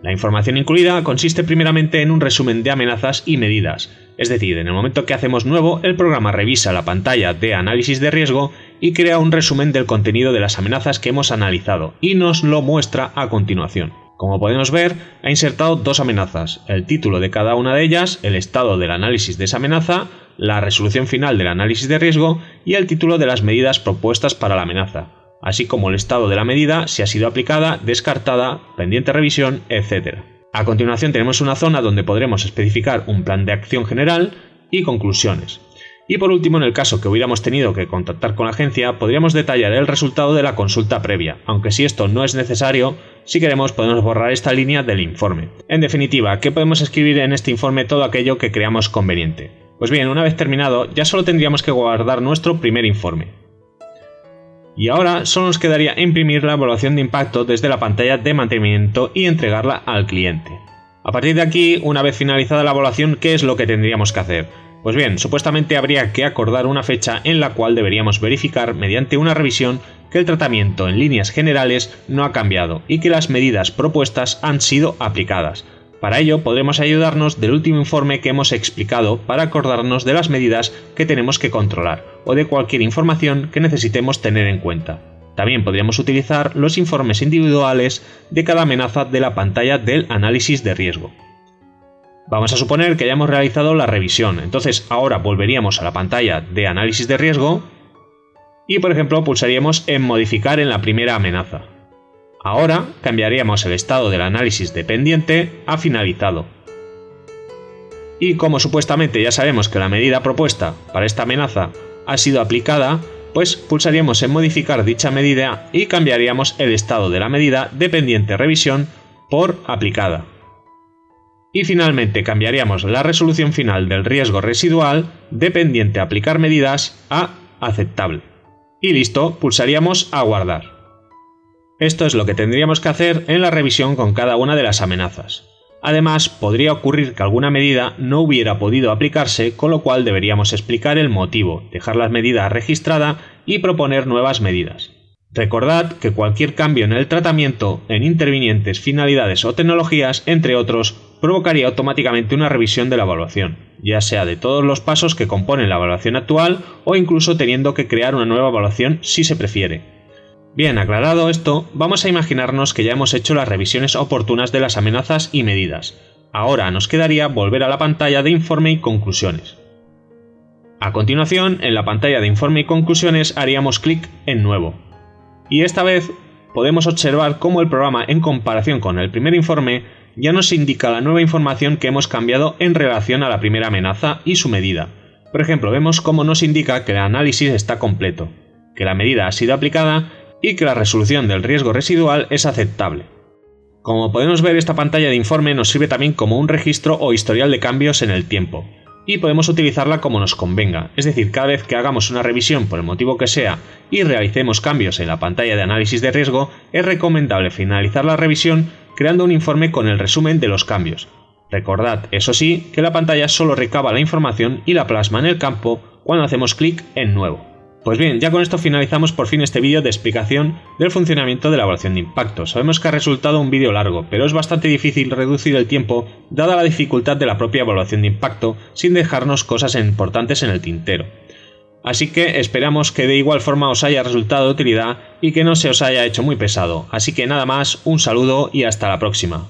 La información incluida consiste primeramente en un resumen de amenazas y medidas, es decir, en el momento que hacemos nuevo, el programa revisa la pantalla de análisis de riesgo y crea un resumen del contenido de las amenazas que hemos analizado y nos lo muestra a continuación. Como podemos ver, ha insertado dos amenazas, el título de cada una de ellas, el estado del análisis de esa amenaza, la resolución final del análisis de riesgo y el título de las medidas propuestas para la amenaza, así como el estado de la medida, si ha sido aplicada, descartada, pendiente revisión, etc. A continuación tenemos una zona donde podremos especificar un plan de acción general y conclusiones. Y por último, en el caso que hubiéramos tenido que contactar con la agencia, podríamos detallar el resultado de la consulta previa, aunque si esto no es necesario, si queremos podemos borrar esta línea del informe. En definitiva, ¿qué podemos escribir en este informe? Todo aquello que creamos conveniente. Pues bien, una vez terminado, ya solo tendríamos que guardar nuestro primer informe. Y ahora solo nos quedaría imprimir la evaluación de impacto desde la pantalla de mantenimiento y entregarla al cliente. A partir de aquí, una vez finalizada la evaluación, ¿qué es lo que tendríamos que hacer? Pues bien, supuestamente habría que acordar una fecha en la cual deberíamos verificar mediante una revisión que el tratamiento en líneas generales no ha cambiado y que las medidas propuestas han sido aplicadas. Para ello podremos ayudarnos del último informe que hemos explicado para acordarnos de las medidas que tenemos que controlar o de cualquier información que necesitemos tener en cuenta. También podríamos utilizar los informes individuales de cada amenaza de la pantalla del análisis de riesgo. Vamos a suponer que hayamos realizado la revisión, entonces ahora volveríamos a la pantalla de análisis de riesgo y, por ejemplo, pulsaríamos en modificar en la primera amenaza. Ahora cambiaríamos el estado del análisis de pendiente a finalizado. Y como supuestamente ya sabemos que la medida propuesta para esta amenaza ha sido aplicada, pues pulsaríamos en modificar dicha medida y cambiaríamos el estado de la medida de pendiente revisión por aplicada. Y finalmente cambiaríamos la resolución final del riesgo residual de pendiente aplicar medidas a aceptable. Y listo, pulsaríamos a guardar. Esto es lo que tendríamos que hacer en la revisión con cada una de las amenazas. Además, podría ocurrir que alguna medida no hubiera podido aplicarse, con lo cual deberíamos explicar el motivo, dejar la medida registrada y proponer nuevas medidas. Recordad que cualquier cambio en el tratamiento, en intervinientes, finalidades o tecnologías, entre otros, provocaría automáticamente una revisión de la evaluación, ya sea de todos los pasos que componen la evaluación actual o incluso teniendo que crear una nueva evaluación si se prefiere. Bien, aclarado esto, vamos a imaginarnos que ya hemos hecho las revisiones oportunas de las amenazas y medidas. Ahora nos quedaría volver a la pantalla de informe y conclusiones. A continuación, en la pantalla de informe y conclusiones haríamos clic en nuevo. Y esta vez podemos observar cómo el programa, en comparación con el primer informe, ya nos indica la nueva información que hemos cambiado en relación a la primera amenaza y su medida. Por ejemplo, vemos cómo nos indica que el análisis está completo, que la medida ha sido aplicada y que la resolución del riesgo residual es aceptable. Como podemos ver, esta pantalla de informe nos sirve también como un registro o historial de cambios en el tiempo, y podemos utilizarla como nos convenga, es decir, cada vez que hagamos una revisión por el motivo que sea y realicemos cambios en la pantalla de análisis de riesgo, es recomendable finalizar la revisión creando un informe con el resumen de los cambios. Recordad, eso sí, que la pantalla solo recaba la información y la plasma en el campo cuando hacemos clic en nuevo. Pues bien, ya con esto finalizamos por fin este vídeo de explicación del funcionamiento de la evaluación de impacto. Sabemos que ha resultado un vídeo largo, pero es bastante difícil reducir el tiempo dada la dificultad de la propia evaluación de impacto sin dejarnos cosas importantes en el tintero. Así que esperamos que de igual forma os haya resultado de utilidad y que no se os haya hecho muy pesado. Así que nada más, un saludo y hasta la próxima.